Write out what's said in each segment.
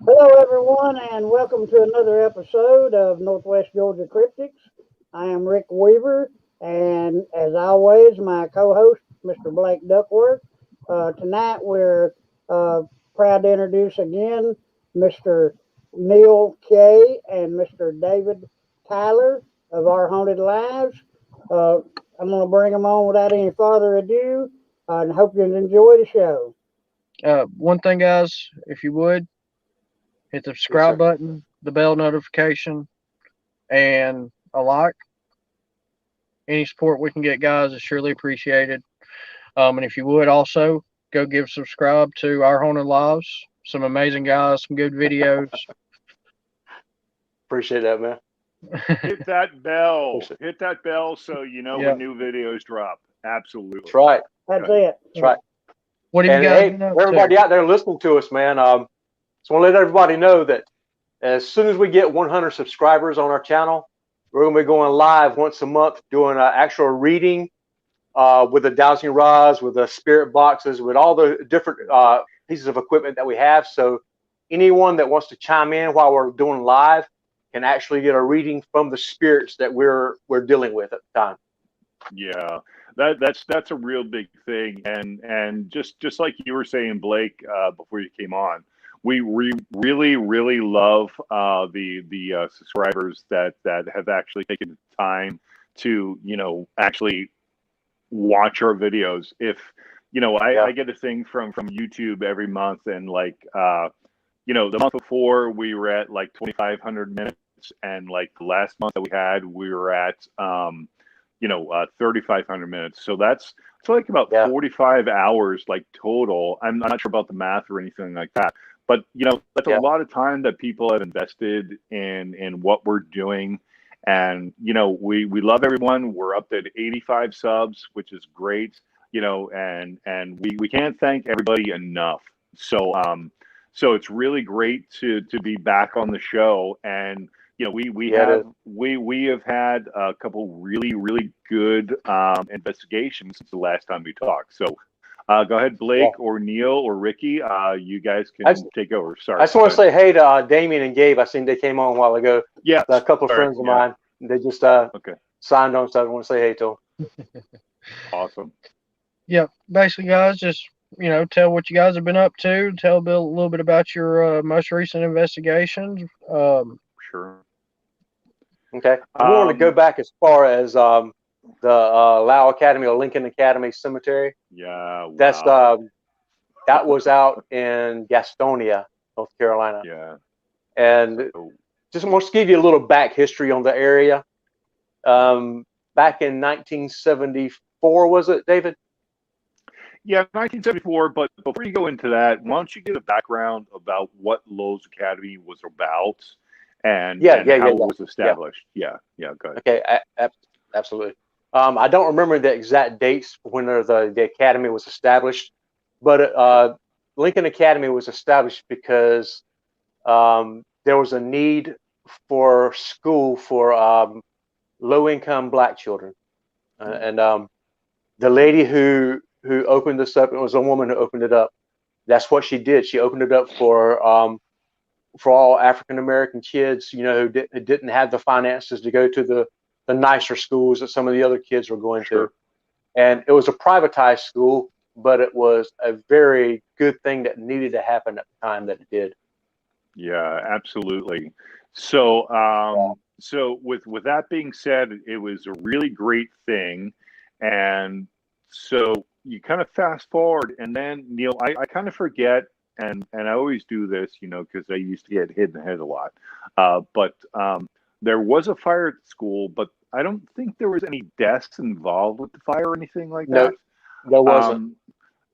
Hello, everyone, and welcome to another episode of Northwest Georgia Cryptics. I am Rick Weaver, and as always, my co host, Mr. Blake Duckworth. Tonight, we're uh, proud to introduce again Mr. Neal K. and Mr. David Tyler of Our Haunted Lives. Uh, I'm going to bring them on without any further ado, and hope you enjoy the show. One thing, guys, if you would hit the Yes, subscribe sir. button, the bell notification, and a like. Any support we can get, guys, is surely appreciated. And if you would also go give subscribe to Our Haunted Lives. Some amazing guys, some good videos. Appreciate that, man. Hit that bell. Appreciate it. Hit that bell so you know Yeah. when new videos drop. Absolutely. That's right. That's it. That's right. What have you And guys hey, been up everybody to? out there listening to us, man. Just want to let everybody know that as soon as we get 100 subscribers on our channel, we're going to be going live once a month doing an actual reading with the dowsing rods, with the spirit boxes, with all the different pieces of equipment that we have. So anyone that wants to chime in while we're doing live can actually get a reading from the spirits that we're dealing with at the time. Yeah. That's a real big thing. And just like you were saying, Blake, before you came on, we really love the subscribers that have actually taken the time to actually watch our videos. If Yeah. I get a thing from YouTube every month, and the month before we were at like 2,500 minutes, and like the last month that we had, we were at 3,500 minutes. So that's like about Yeah. 45 hours like total. I'm not sure about the math or anything like that, but that's a Yeah. lot of time that people have invested in what we're doing. And we love everyone. We're up to 85 subs, which is great. And we can't thank everybody enough. So it's really great to be back on the show. And we Yeah, it is. have had a couple really good investigations since the last time we talked. So go ahead, Yeah. Blake or Neil or Ricky. You guys I can take over. I Sorry. just want to But say hey to Damien and Gabe. I seen they came on a while ago. yeah, A couple of sorry. friends of Yeah. mine. They just Okay. signed on, so I want to say hey to them. Awesome. Yeah, basically, guys, just tell what you guys have been up to. Tell a little bit about your most recent investigations. Sure. Okay. We want to go Um. back as far as the Lau Academy or Lincoln Academy Cemetery. Yeah. That's Wow. that was out in Gastonia, North Carolina. Yeah. And So just want to give you a little back history on the area. Back in 1974, was it, David? yeah, 1974. But before you go into that, why don't you give a background about what Lowe's Academy was about and Yeah, yeah, yeah, how it yeah, was yeah. established? Yeah. Yeah. Go ahead. Okay, absolutely. I don't remember the exact dates when the academy was established, but Lincoln Academy was established because there was a need for school for low-income Black children, and the lady who opened this up, it was a woman who opened it up. That's what she did. She opened it up for all African American kids, who didn't have the finances to go to the nicer schools that some of the other kids were going to. Sure. And it was a privatized school, but it was a very good thing that needed to happen at the time that it did. Yeah, absolutely. So, Yeah. so with that being said, it was a really great thing, and so you kind of fast forward, and then Neil, I kind of forget, and I always do this, because I used to get hit in the head a lot. But there was a fire at the school, but I don't think there was any deaths involved with the fire or anything like No, that. there wasn't. Um,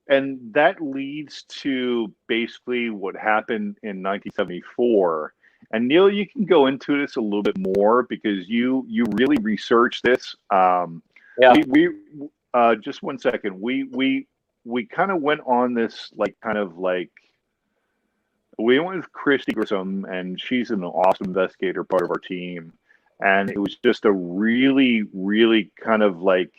and that leads to basically what happened in 1974. And Neil, you can go into this a little bit more because you really researched this. Yeah. We just one second. We kind of went on this like kind of like we went with Christy Grissom, and she's an awesome investigator, part of our team. And it was just a really kind of like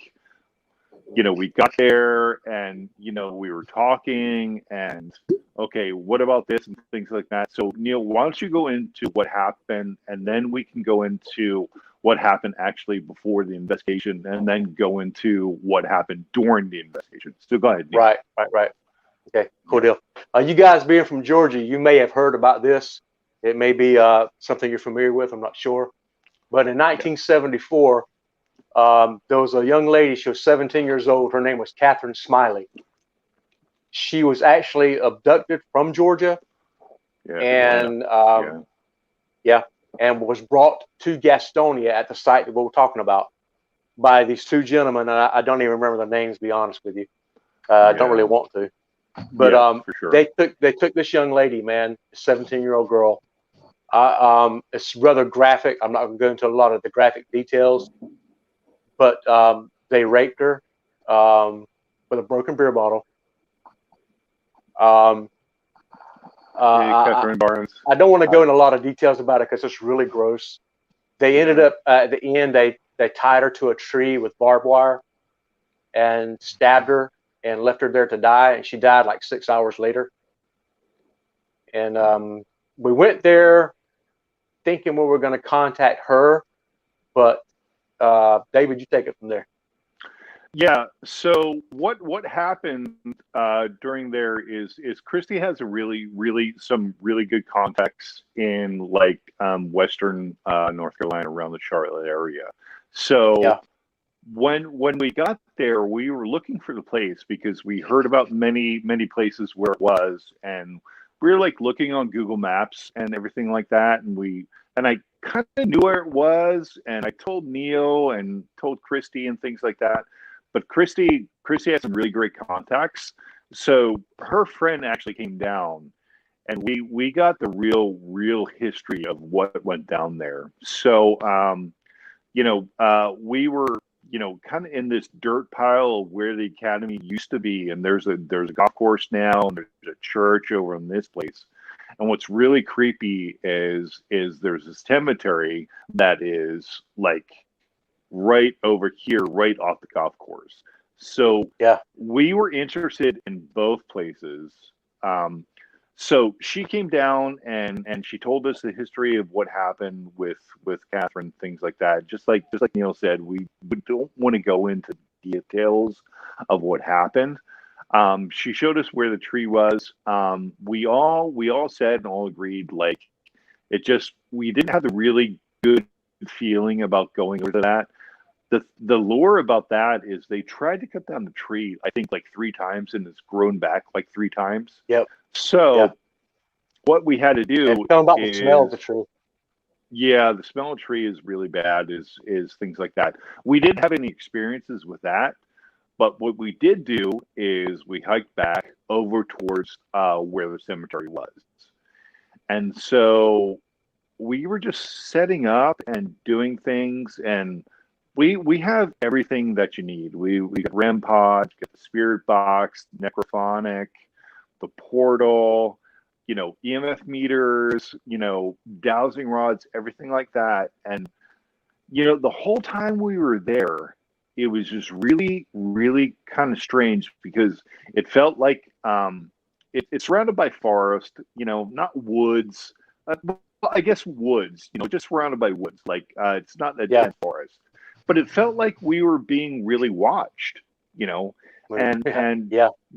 we got there and, we were talking and, okay, what about this and things like that. So, Neal, why don't you go into what happened, and then we can go into what happened actually before the investigation, and then go into what happened during the investigation. So go ahead, Neal. Right. Okay, cool deal. You guys being from Georgia, you may have heard about this. It may be something you're familiar with. I'm not sure. But in 1974, there was a young lady. She was 17 years old. Her name was Catherine Smiley. She was actually abducted from Georgia, and and was brought to Gastonia at the site that we were talking about by these two gentlemen. And I don't even remember their names, to be honest with you. I don't really want to. But for sure. they took this young lady, man, 17-year-old girl. It's rather graphic. I'm not going to go into a lot of the graphic details, but they raped her with a broken beer bottle. Catherine Barnes. I don't want to go into a lot of details about it because it's really gross. They ended up at the end. They tied her to a tree with barbed wire and stabbed her and left her there to die. And she died like 6 hours later. And we went there thinking we were going to contact her, but David, you take it from there. Yeah. So what happened during there is Christy has some really good contacts in like Western North Carolina, around the Charlotte area. So when we got there, we were looking for the place because we heard about many places where it was, and we were like looking on Google Maps and everything like that, and I kind of knew where it was, and I told Neal and told Christy and things like that. But Christy has some really great contacts. So her friend actually came down, and we got the real history of what went down there. So we were kind of in this dirt pile of where the academy used to be, and there's a golf course now, and there's a church over in this place. And what's really creepy is there's a cemetery that is like right over here, right off the golf course. So we were interested in both places. So she came down and she told us the history of what happened with Catherine, things like that. Just like Neal said, we don't want to go into details of what happened. She showed us where the tree was. We all said and all agreed, like, we didn't have the really good feeling about going over to that. The lore about that is they tried to cut down the tree, I think, like 3 times, and it's grown back like 3 times. Yep. So what we had to do is about the smell of the tree. Yeah, the smell of the tree is really bad, is things like that. We didn't have any experiences with that, but what we did do is we hiked back over towards where the cemetery was. And so we were just setting up and doing things, and we have everything that you need. We got REM pods, got the spirit box, necrophonic, the portal, EMF meters, dowsing rods, everything like that. And the whole time we were there, it was just really kind of strange because it felt like it's surrounded by forest, not woods. Well, I guess woods, just surrounded by woods. Like it's not a dense forest, but it felt like we were being really watched, and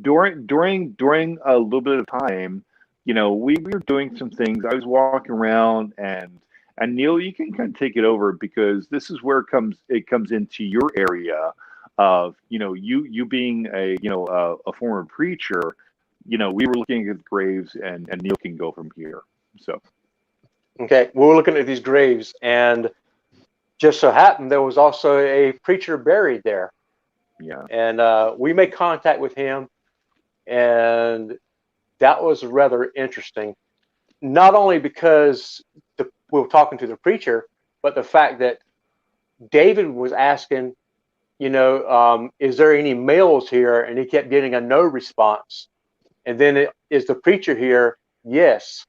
during a little bit of time, we were doing some things. I was walking around, and Neal, you can kind of take it over because this is where it comes into your area of you being a former preacher. We were looking at the graves, and Neal can go from here. So. Okay, we were looking at these graves, and just so happened there was also a preacher buried there. Yeah. And we made contact with him, and that was rather interesting. Not only because we were talking to the preacher, but the fact that David was asking, is there any males here? And he kept getting a no response. And then is the preacher here? Yes.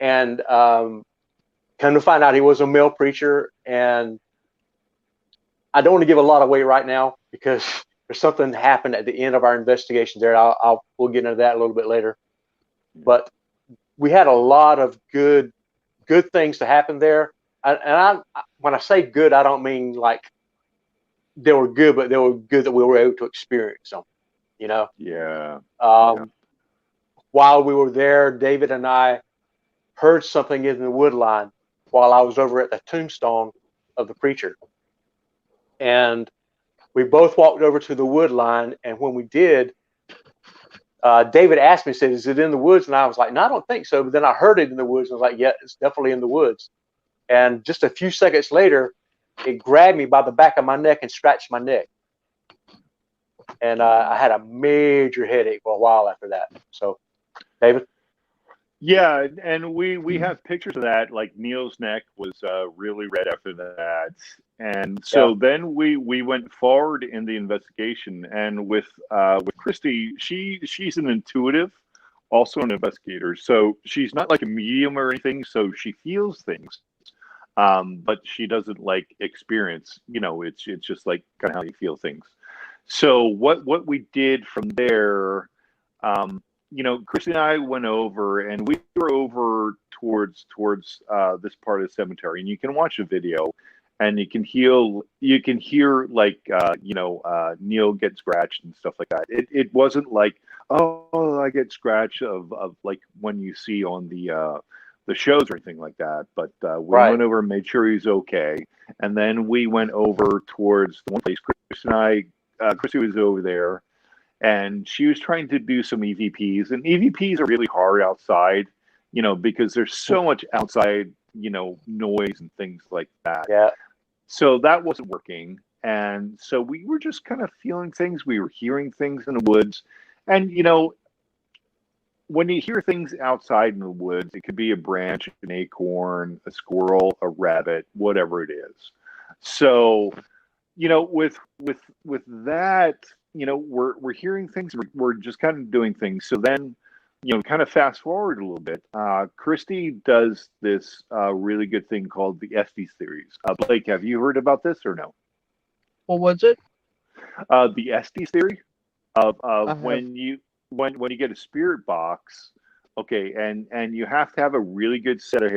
And come to find out he was a male preacher, and I don't want to give a lot away right now because there's something happened at the end of our investigation there. We'll get into that a little bit later. But we had a lot of good things to happen there. When I say good, I don't mean like they were good, but they were good that we were able to experience them. You know. Yeah. While we were there, David and I heard something in the wood line while I was over at the tombstone of the preacher. And we both walked over to the wood line. And when we did, David asked me, said, "Is it in the woods?" And I was like, "No, I don't think so." But then I heard it in the woods. And I was like, "Yeah, it's definitely in the woods." And just a few seconds later, it grabbed me by the back of my neck and scratched my neck. And I had a major headache for a while after that. So, David? Yeah, and we have pictures of that. Like Neal's neck was really red after that, and so then we went forward in the investigation. And with Christy, she's an intuitive, also an investigator. So she's not like a medium or anything. So she feels things, but she doesn't like experience. You know, it's just like kind of how you feel things. So what we did from there. You know, Christy and I went over, and we were over towards this part of the cemetery, and you can watch a video, and you can hear like Neal get scratched and stuff like that. It wasn't like, oh, I get scratched of like when you see on the shows or anything like that. But we went over and made sure he's okay, and then we went over towards the one place Christy was over there. And she was trying to do some EVPs, and EVPs are really hard outside, you know, because there's so much outside, you know, noise and things like that. Yeah. So that wasn't working. And so we were just kind of feeling things. We were hearing things in the woods. And, you know, when you hear things outside in the woods, it could be a branch, an acorn, a squirrel, a rabbit, whatever it is. So, you know, with that, you know, we're hearing things, we're just kind of doing things. So then, you know, kind of fast forward a little bit. Christy does this really good thing called the Estes theories. Blake, have you heard about this or no? What was it? The Estes theory of when you get a spirit box, okay, and you have to have a really good set of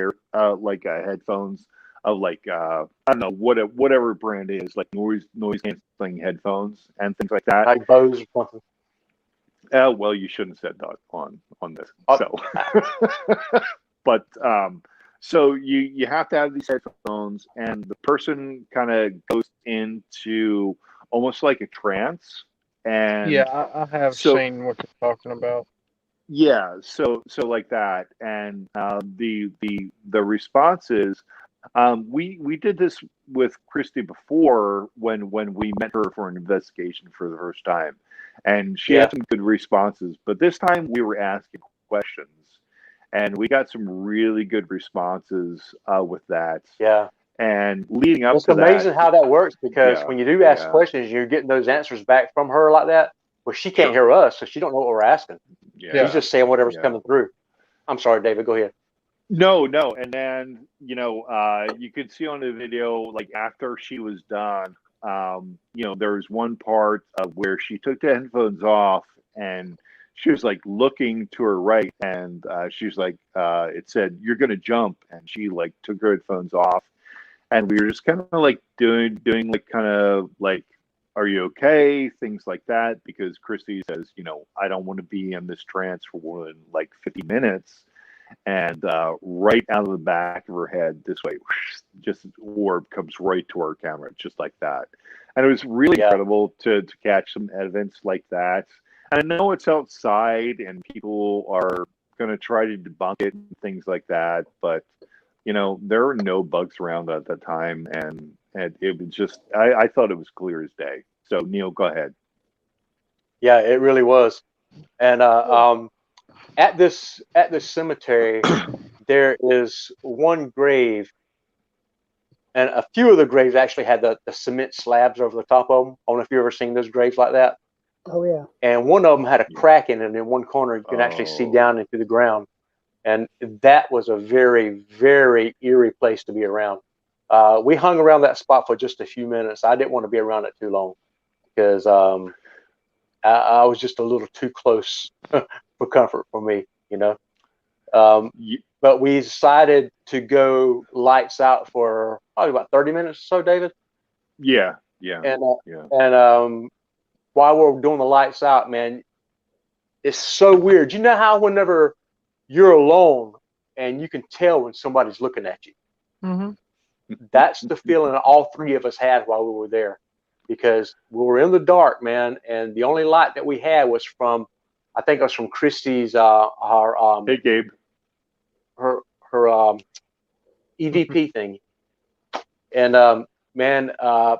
headphones of like I don't know whatever brand it is, like noise canceling headphones and things like that. Like Bose or something. Well, you shouldn't have said that on this. Oh. So, but so you have to have these headphones, and the person kind of goes into almost like a trance. And yeah, I have seen what you're talking about. Yeah, so like that, and the responses. We did this with Christy before when we met her for an investigation for the first time, and she had some good responses. But this time we were asking questions, and we got some really good responses with that. Yeah. And leading up it's to amazing how that works, because when you do ask yeah. questions, you're getting those answers back from her like that. Well, she can't hear us, so she don't know what we're asking. Yeah. She's just saying whatever's coming through. I'm sorry, David. Go ahead. No. And then, you know, you could see on the video, like after she was done, you know, there was one part of where she took the headphones off and she was like looking to her right, and she was like, it said, "You're going to jump." And she like took her headphones off, and we were just kind of like doing like kind of like, "Are you okay?" Things like that, because Christy says, you know, I don't want to be in this trance for more than like 50 minutes. And right out of the back of her head, this way, just an orb comes right to our camera, just like that. And it was really incredible to catch some evidence like that. And I know it's outside and people are going to try to debunk it and things like that. But, you know, there were no bugs around at that time. And it was just, I thought it was clear as day. So, Neal, go ahead. Yeah, it really was. And at this cemetery, there is one grave, and a few of the graves actually had the cement slabs over the top of them. I don't know if you've ever seen those graves like that. Oh yeah. And one of them had a crack in it, and in one corner you can actually see down into the ground. And that was a very, very eerie place to be around. We hung around that spot for just a few minutes. I didn't want to be around it too long, because I was just a little too close for comfort for me, you know. Um, but we decided to go lights out for probably about 30 minutes or so, David. Yeah. And while we're doing the lights out, man, it's so weird. You know how whenever you're alone and you can tell when somebody's looking at you? Mm-hmm. That's the feeling all three of us had while we were there, because we were in the dark, man, and the only light that we had was from, I think it was from Christie's Hey, Gabe. her EVP thing, and man, to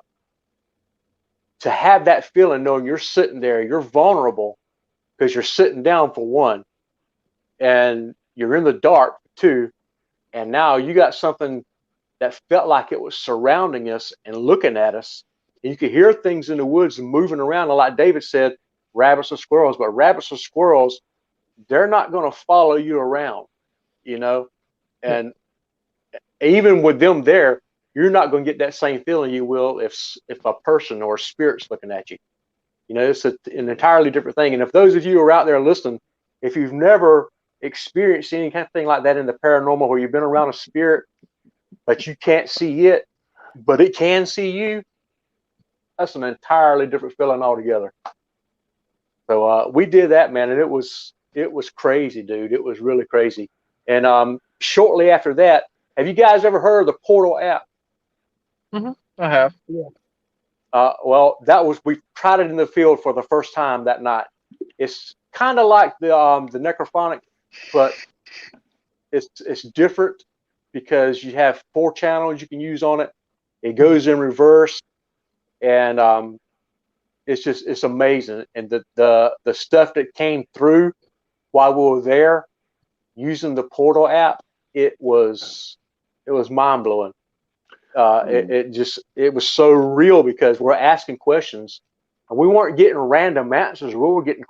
have that feeling, knowing you're sitting there, you're vulnerable because you're sitting down for one, and you're in the dark too, and now you got something that felt like it was surrounding us and looking at us. And you could hear things in the woods moving around. And like David said, rabbits or squirrels, but rabbits or squirrels, they're not going to follow you around, you know? And even with them there, you're not going to get that same feeling you will if a person or a spirit's looking at you. You know, it's an entirely different thing. And if those of you who are out there listening, if you've never experienced any kind of thing like that in the paranormal, where you've been around a spirit, but you can't see it, but it can see you, that's an entirely different feeling altogether. So we did that, man, and it was crazy, dude. It was really crazy. And shortly after that, have you guys ever heard of the Portal app? Mm-hmm. I have. Yeah. Well, we tried it in the field for the first time that night. It's kind of like the Necrophonic, but it's different because you have 4 channels you can use on it. It goes in reverse, and it's amazing. And the stuff that came through while we were there using the Portal app, it was mind blowing. It was so real because we're asking questions, and we weren't getting random answers. We were getting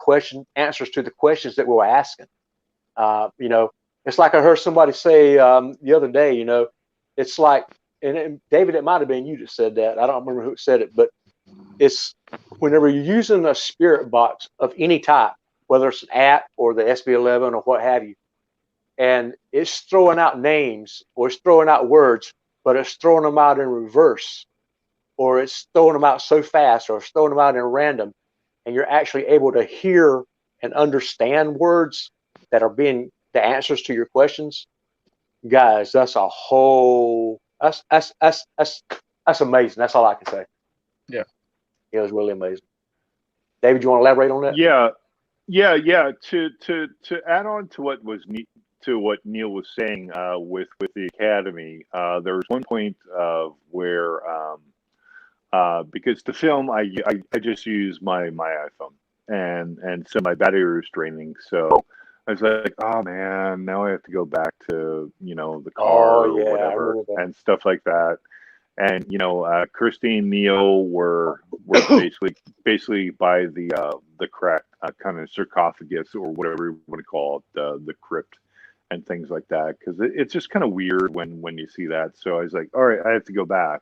answers to the questions that we were asking. You know, it's like I heard somebody say the other day. You know, it's like, and David, it might have been you that said that. I don't remember who said it, but it's whenever you're using a spirit box of any type, whether it's an app or the SB11 or what have you, and it's throwing out names or it's throwing out words, but it's throwing them out in reverse, or it's throwing them out so fast, or it's throwing them out in random, and you're actually able to hear and understand words that are being the answers to your questions. Guys, that's amazing. That's all I can say. Yeah. It was really amazing. David, you want to elaborate on that? Yeah. To add on to what Neal was saying with the academy, there was one point where because the film I just used my iPhone and so my battery was draining, so I was like, oh man, now I have to go back to the car or whatever and stuff like that. And Christine and Neal were basically by the correct kind of sarcophagus or whatever you want to call it, the crypt and things like that, because it's just kind of weird when you see that. So I was like, all right, I have to go back.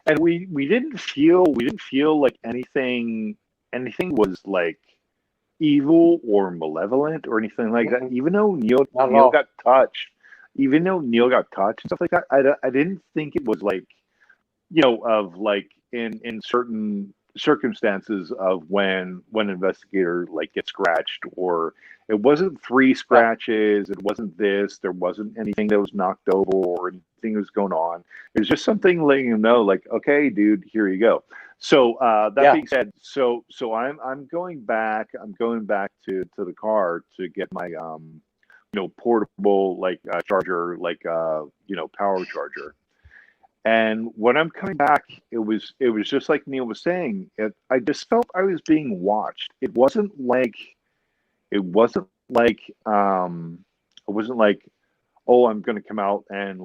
And we didn't feel like anything was like evil or malevolent or anything like that. Even though Neal got touched, and stuff like that, I didn't think it was like, of like in certain circumstances of when investigator like gets scratched, or it wasn't 3 scratches, it wasn't this, there wasn't anything that was knocked over or anything that was going on. It was just something letting him know, like, okay, dude, here you go. So being said, so I'm going back to the car to get my portable charger, power charger. And when I'm coming back, it was just like Neal was saying. I just felt I was being watched. It wasn't like, oh, I'm going to come out and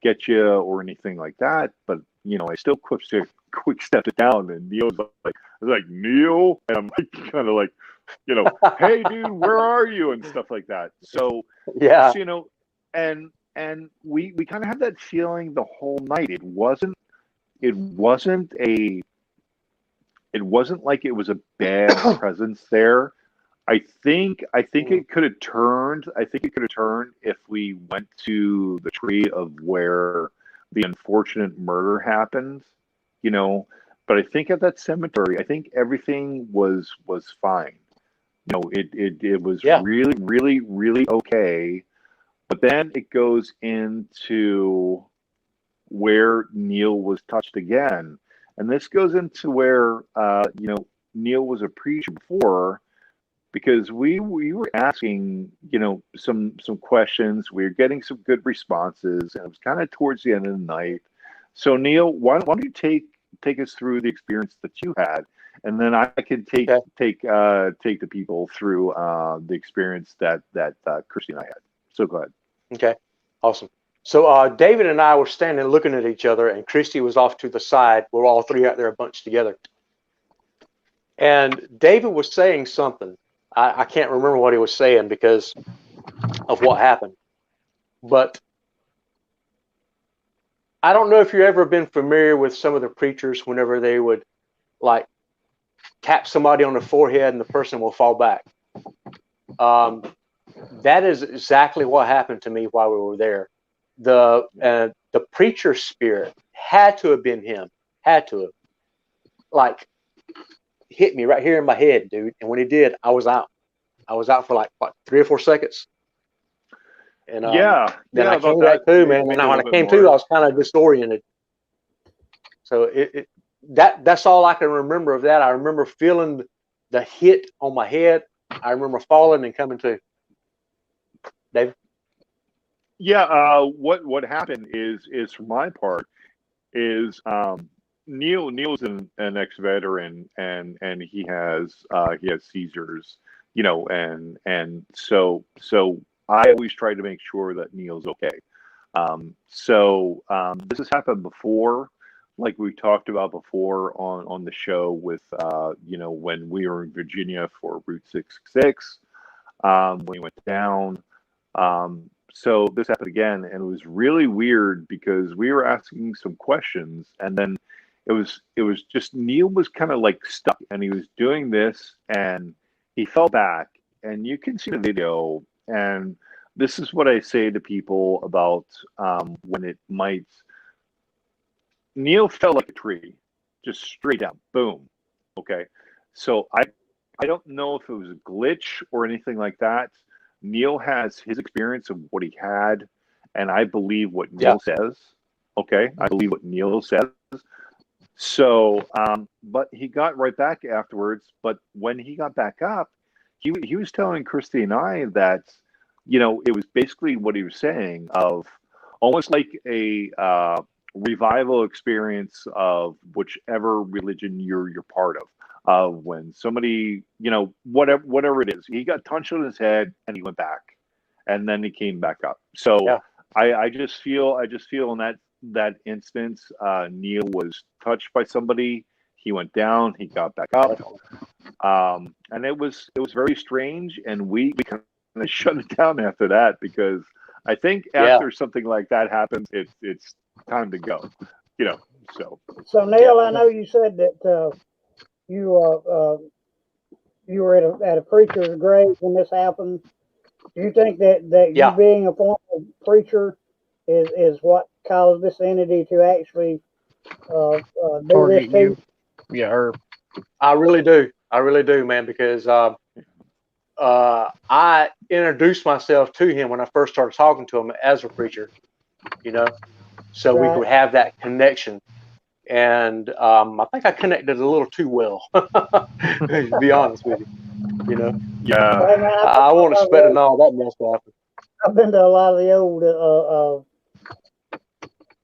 get you or anything like that. But I still quick stepped it down, and Neal was like, I was like, Neal, and I'm like, kind of like, hey dude, where are you, and stuff like that. So yeah, and we kind of had that feeling the whole night. It wasn't it wasn't like it was a bad presence there. I think it could have turned. I think it could have turned if we went to the tree of where the unfortunate murder happened, you know. But I think at that cemetery, I think everything was fine. It was Yeah. really, really, really okay. But then it goes into where Neal was touched again, and this goes into where Neal was a preacher before, because we were asking some questions. We were getting some good responses, and it was kind of towards the end of the night. So Neal, why don't you take us through the experience that you had, and then I can take the people through the experience that Christy and I had. So go ahead. Okay, awesome. So David and I were standing looking at each other, and Christy was off to the side. We're all three out there bunched together. And David was saying something. I can't remember what he was saying because of what happened. But I don't know if you've ever been familiar with some of the preachers whenever they would like tap somebody on the forehead and the person will fall back. That is exactly what happened to me while we were there. The preacher spirit had to have been him. Had to have. Like, hit me right here in my head, dude. And when he did, I was out. I was out for like, what, 3 or 4 seconds. And then I came back to, man. And when I came to, I was kind of disoriented. So that's all I can remember of that. I remember feeling the hit on my head. I remember falling and coming to. Dave? Yeah, what happened is for my part is Neal's an ex-veteran, and he has seizures, and so I always try to make sure that Neal's okay. This has happened before, like we talked about before on the show with when we were in Virginia for Route 66, when we went down. So this happened again, and it was really weird because we were asking some questions, and then it was just Neal was kind of like stuck, and he was doing this, and he fell back, and you can see the video. And this is what I say to people about when it might. Neal fell like a tree, just straight down, boom. Okay, so I don't know if it was a glitch or anything like that. Neal has his experience of what he had, and I believe what Neal says. Okay, I believe what Neal says. So, but he got right back afterwards. But when he got back up, he was telling Christy and I that, it was basically what he was saying of almost like a revival experience of whichever religion you're part of. When somebody, whatever it is, he got punched on his head and he went back, and then he came back up. So I just feel in that instance, Neal was touched by somebody. He went down, he got back up, and it was very strange. And we kind of shut it down after that, because I think after something like that happens, it's time to go. So Neal, I know you said that. You were at a preacher's grave when this happened. Do you think that you being a former preacher is what caused this entity to actually do this to you? Yeah, I really do. I really do, man, because I introduced myself to him when I first started talking to him as a preacher, so we could have that connection. And I think I connected a little too well, to be honest with you. Yeah. Hey, man, I won't expect all that mess to happen. I've been to a lot of the old,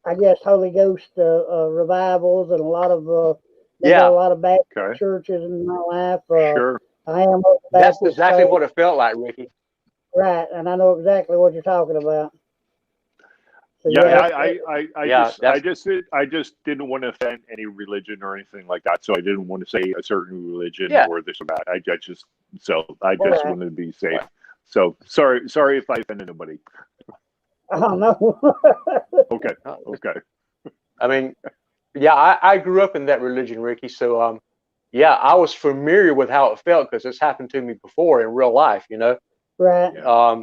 I guess, Holy Ghost revivals, and a lot of got a lot of Baptist churches in my life. Sure. I am. That's exactly what it felt like, Ricky. Right, and I know exactly what you're talking about. So, I just didn't want to offend any religion or anything like that, so I didn't want to say a certain religion or this or that. I just wanted to be safe. Right. So sorry if I offended anybody. Oh no. Okay. I mean, I grew up in that religion, Ricky. So yeah, I was familiar with how it felt because it's happened to me before in real life, you know. Right. Yeah.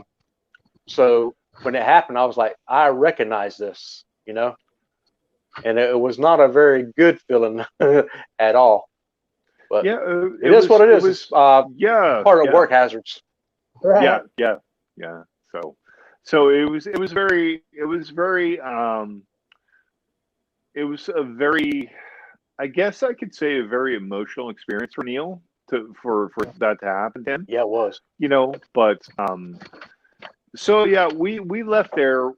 So when it happened, I was like, I recognize this, you know, and it was not a very good feeling at all. But Yeah, it is what it it is. It's was, yeah, part of yeah, work hazards. Right. yeah. So it was a very, I guess I could say, a very emotional experience for Neal for that to happen to him, Yeah, it was. but so yeah, we left there,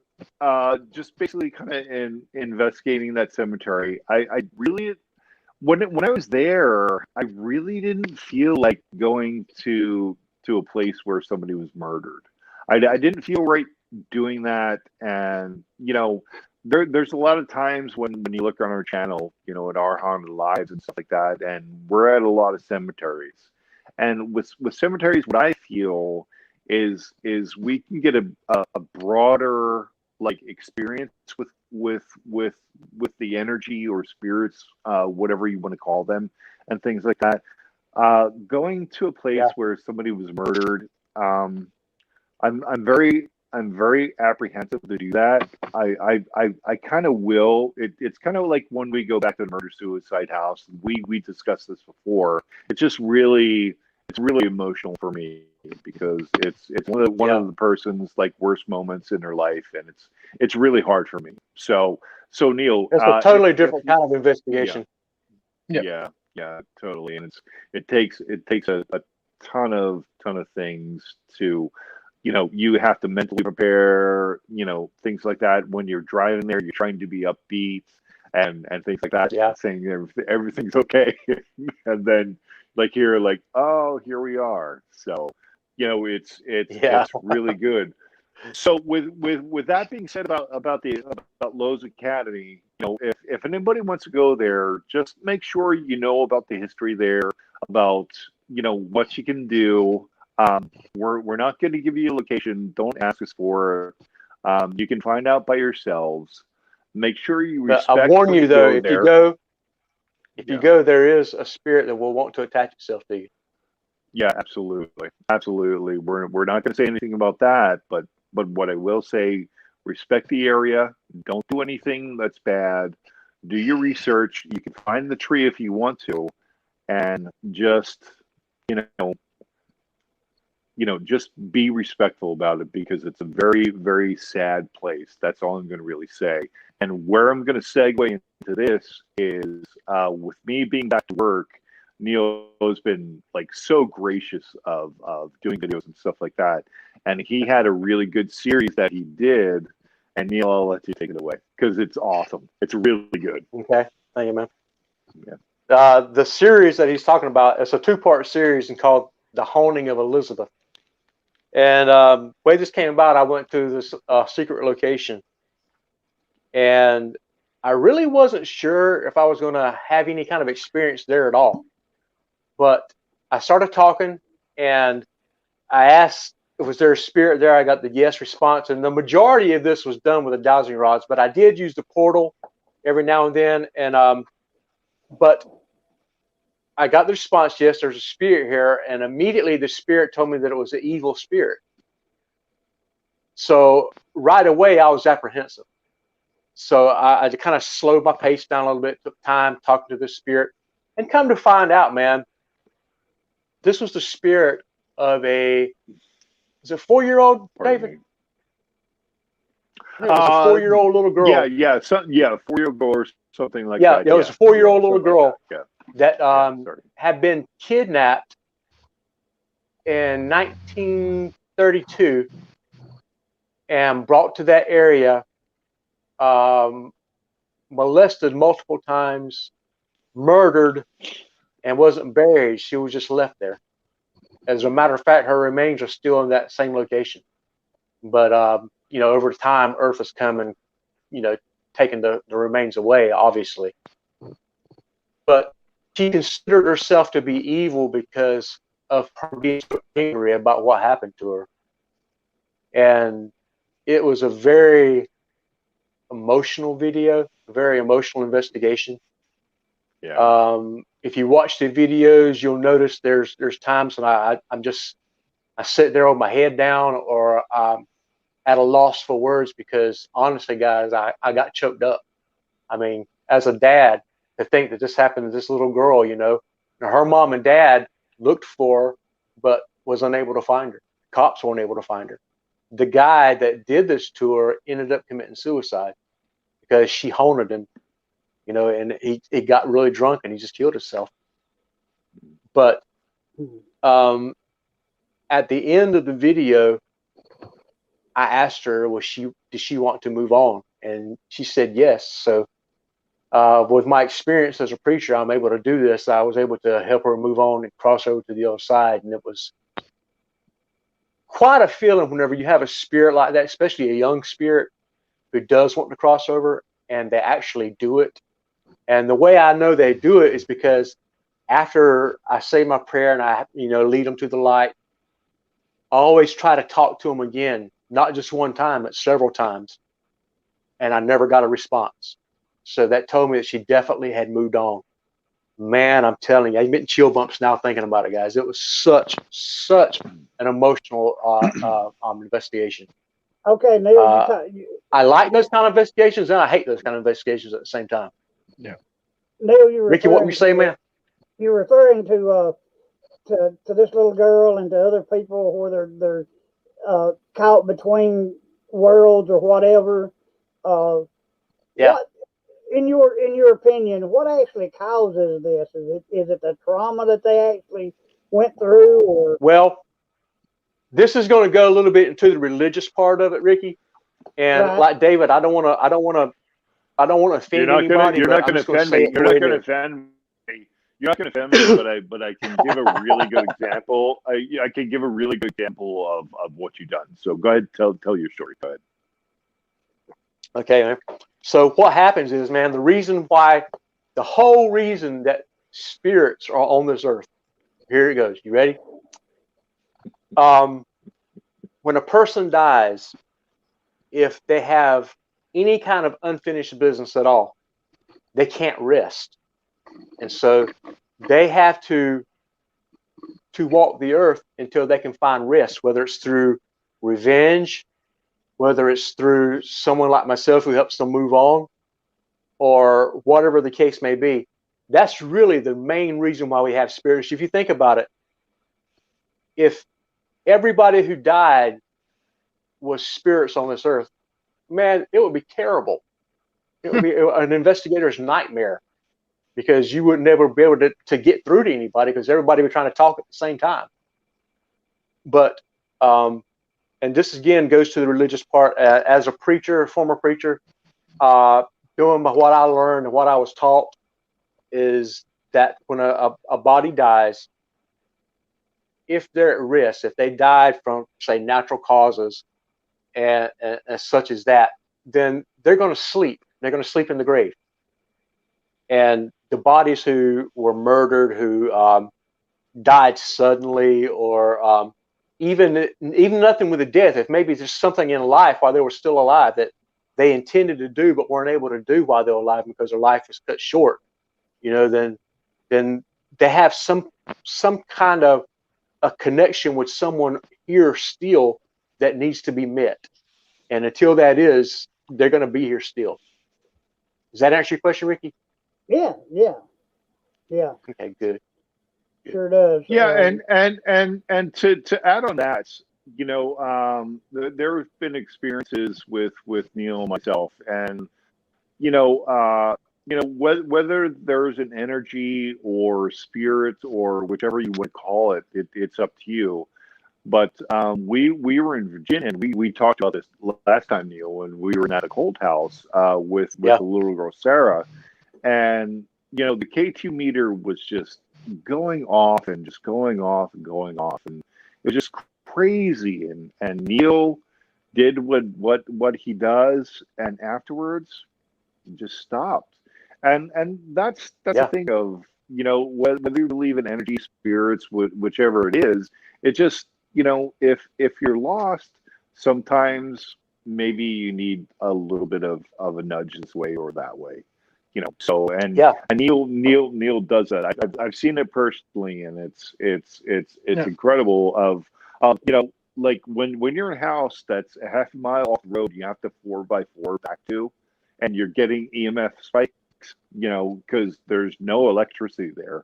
just basically kind of investigating that cemetery. I really, when I was there, I really didn't feel like going to a place where somebody was murdered. I didn't feel right doing that, and there's a lot of times when you look on our channel, at Our Haunted Lives and stuff like that, and we're at a lot of cemeteries, and with cemeteries, what I feel is we can get a broader like experience with the energy or spirits, whatever you want to call them, and things like that. Going to a place Yeah. where somebody was murdered, I'm very apprehensive to do that. I kind of will. It's kind of like when we go back to the murder suicide house. We discussed this before. It's really emotional for me because it's one Yeah. of the person's like worst moments in their life, and it's really hard for me. So Neal, It's a if totally different kind of yeah, investigation. Yep. yeah, totally, and it takes a ton of things to, you have to mentally prepare, things like that. When you're driving there, you're trying to be upbeat and things like that, Yeah. saying everything's okay, and then like here, like, oh, here we are. So, Yeah. it's really good. So with that being said about Lowe's Academy, if anybody wants to go there, just make sure you know about the history there, about what you can do. We're not going to give you a location. Don't ask us for it. You can find out by yourselves. Make sure you But I respect warn when you you though, go if you there. go, if you Yeah. go, there is a spirit that will want to attach itself to you. Yeah, absolutely. We're not going to say anything about that, but what I will say, respect the area. Don't do anything that's bad. Do your research. You can find the tree if you want to, and just you know just be respectful about it because it's a very, very sad place. That's all I'm going to really say. And where I'm going to segue into this is, with me being back to work, Neal has been like so gracious of doing videos and stuff like that. And he had a really good series that he did. And Neal, I'll let you take it away because it's awesome. It's really good. Okay. Thank you, man. Yeah. The series that he's talking about, it's a two-part series and called The Haunting of Elizabeth. And the way this came about, I went to this secret location, and I really wasn't sure if I was going to have any kind of experience there at all. But I started talking, and I asked, was there a spirit there? I got the yes response, and the majority of this was done with the dowsing rods. But I did use the portal every now and then, and but I got the response, yes, there's a spirit here, and immediately the spirit told me that it was an evil spirit. So right away, I was apprehensive. So I kind of slowed my pace down a little bit, took time talking to the spirit, and come to find out, man, this was the spirit of was it 4-year-old, Pardon David? me. I think it was a 4-year-old little Yeah, girl. yeah, 4-year-old or something like Yeah, that. it was a Yeah, 4-year-old little something like girl that. that Sorry. had been kidnapped in 1932 and brought to that area, um, molested multiple times, murdered, and wasn't buried. She was just left there. As a matter of fact, her remains are still in that same location. But over time, Earth has come and taken the remains away, obviously. But she considered herself to be evil because of her being so angry about what happened to her. And it was a very emotional video, a very emotional investigation. Yeah. If you watch the videos, you'll notice there's times when I sit there with my head down, or at a loss for words, because honestly, guys, I got choked up. I mean, as a dad, to think that this happened to this little girl, her mom and dad looked for her, but was unable to find her. Cops weren't able to find her. The guy that did this to her ended up committing suicide because she haunted him, and he got really drunk and he just killed himself. But um, at the end of the video, I asked her, did she want to move on? And she said yes. So with my experience as a preacher, I'm able to do this. I was able to help her move on and cross over to the other side. And it was quite a feeling whenever you have a spirit like that, especially a young spirit who does want to cross over, and they actually do it. And the way I know they do it is because after I say my prayer and I, lead them to the light, I always try to talk to them again, not just one time, but several times. And I never got a response. So that told me that she definitely had moved on. Man, I'm telling you, I'm getting chill bumps now thinking about it, guys. It was such an emotional investigation. Okay, Neal, I like those kind of investigations, and I hate those kind of investigations at the same time. Yeah. Neal, you Ricky, what were you saying, man? You're referring to this little girl and to other people where they're caught between worlds or whatever. Yeah. What, in your opinion, what actually causes this? Is it the trauma that they actually went through, or? Well, this is going to go a little bit into the religious part of it, Ricky. And Right. like David, I don't want to offend anybody, but I'm just going to say it the way it is. You're not going to offend me, but I can give a really good example. I can give a really good example of what you've done. So go ahead, tell your story. Go ahead. Okay, man. So what happens is, man, the whole reason that spirits are on this earth. Here it goes. You ready? When a person dies, if they have any kind of unfinished business at all, they can't rest, and so they have to walk the earth until they can find rest, whether it's through revenge, whether it's through someone like myself who helps them move on, or whatever the case may be. That's really the main reason why we have spirits. If you think about it, if everybody who died was spirits on this earth, man, it would be terrible. It would be an investigator's nightmare, because you would never be able to get through to anybody because everybody would be trying to talk at the same time. But and this again goes to the religious part. As a preacher, a former preacher, doing what I learned and what I was taught is that when a body dies, if they're at risk, if they died from, say, natural causes and such as that, then they're going to sleep. They're going to sleep in the grave. And the bodies who were murdered, who died suddenly, or even nothing with a death, if maybe there's something in life while they were still alive that they intended to do but weren't able to do while they were alive because their life was cut short, then they have some kind of a connection with someone here still that needs to be met. And until that is, they're going to be here still. Does that answer your question, Ricky? Yeah. Okay, good. Sure does. Yeah, and to add on that, there have been experiences with Neal and myself, and whether there's an energy or spirit or whichever you would call it, it's up to you. But we were in Virginia, and we talked about this last time, Neal, when we were in that occult house with the little girl Sarah, and the K2 meter was just going off and just going off and going off, and it was just crazy. And Neal did what he does, and afterwards he just stopped. And that's the thing of whether you believe in energy, spirits, whichever it is, it just if you're lost, sometimes maybe you need a little bit of a nudge this way or that way. So and Yeah. Neal does that. I've seen it personally, and it's Yeah. incredible. Like when you're in a house that's a half a mile off the road, you have to 4x4 back to, and you're getting EMF spikes, because there's no electricity there.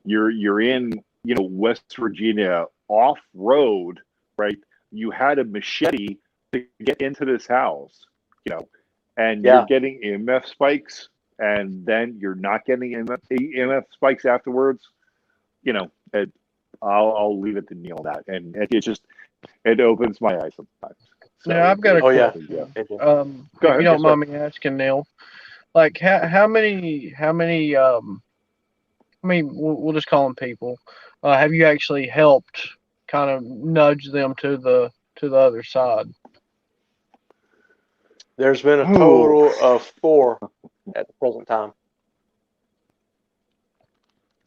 You're in West Virginia off road, right? You had a machete to get into this house, and you're Yeah. getting EMF spikes, and then you're not getting EMF spikes afterwards. I'll leave it to Neal on that, and it opens my eyes sometimes. So Now I've got a Oh yeah. question. yeah. It did. Go If ahead. you don't Yes, sir. mind me asking, Neil, like how many we'll just call them people, have you actually helped kind of nudge them to the other side? There's been a Ooh. total of 4 at the present time.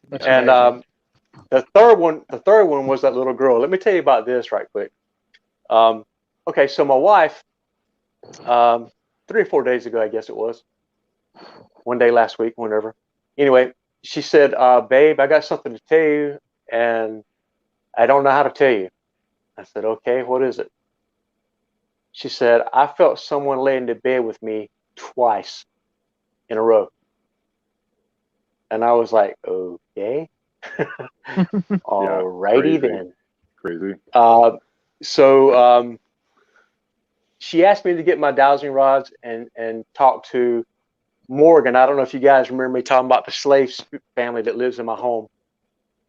That's And amazing. the third one was that little girl. Let me tell you about this right quick. Okay, so my wife, 3 or 4 days ago, I guess it was, one day last week, whenever. Anyway, she said, "Babe, I got something to tell you, and I don't know how to tell you." I said, "Okay, what is it?" She said, "I felt someone lay in the bed with me twice in a row." And I was like, "Okay, alrighty crazy. then." Crazy. So she asked me to get my dowsing rods and talk to Morgan. I don't know if you guys remember me talking about the slave family that lives in my home,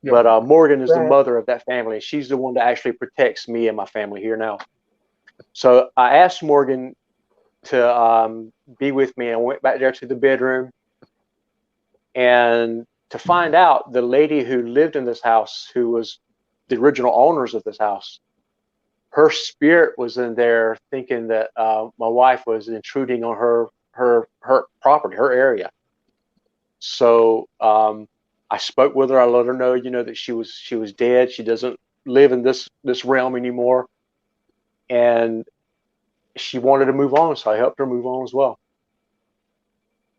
Yeah. but Morgan is the Right. mother of that family. She's the one that actually protects me and my family here now. So I asked Morgan to be with me. I went back there to the bedroom, and to find out the lady who lived in this house, who was the original owners of this house, her spirit was in there thinking that my wife was intruding on her property, her area. So I spoke with her. I let her know, that she was dead. She doesn't live in this realm anymore, and she wanted to move on. So I helped her move on as well.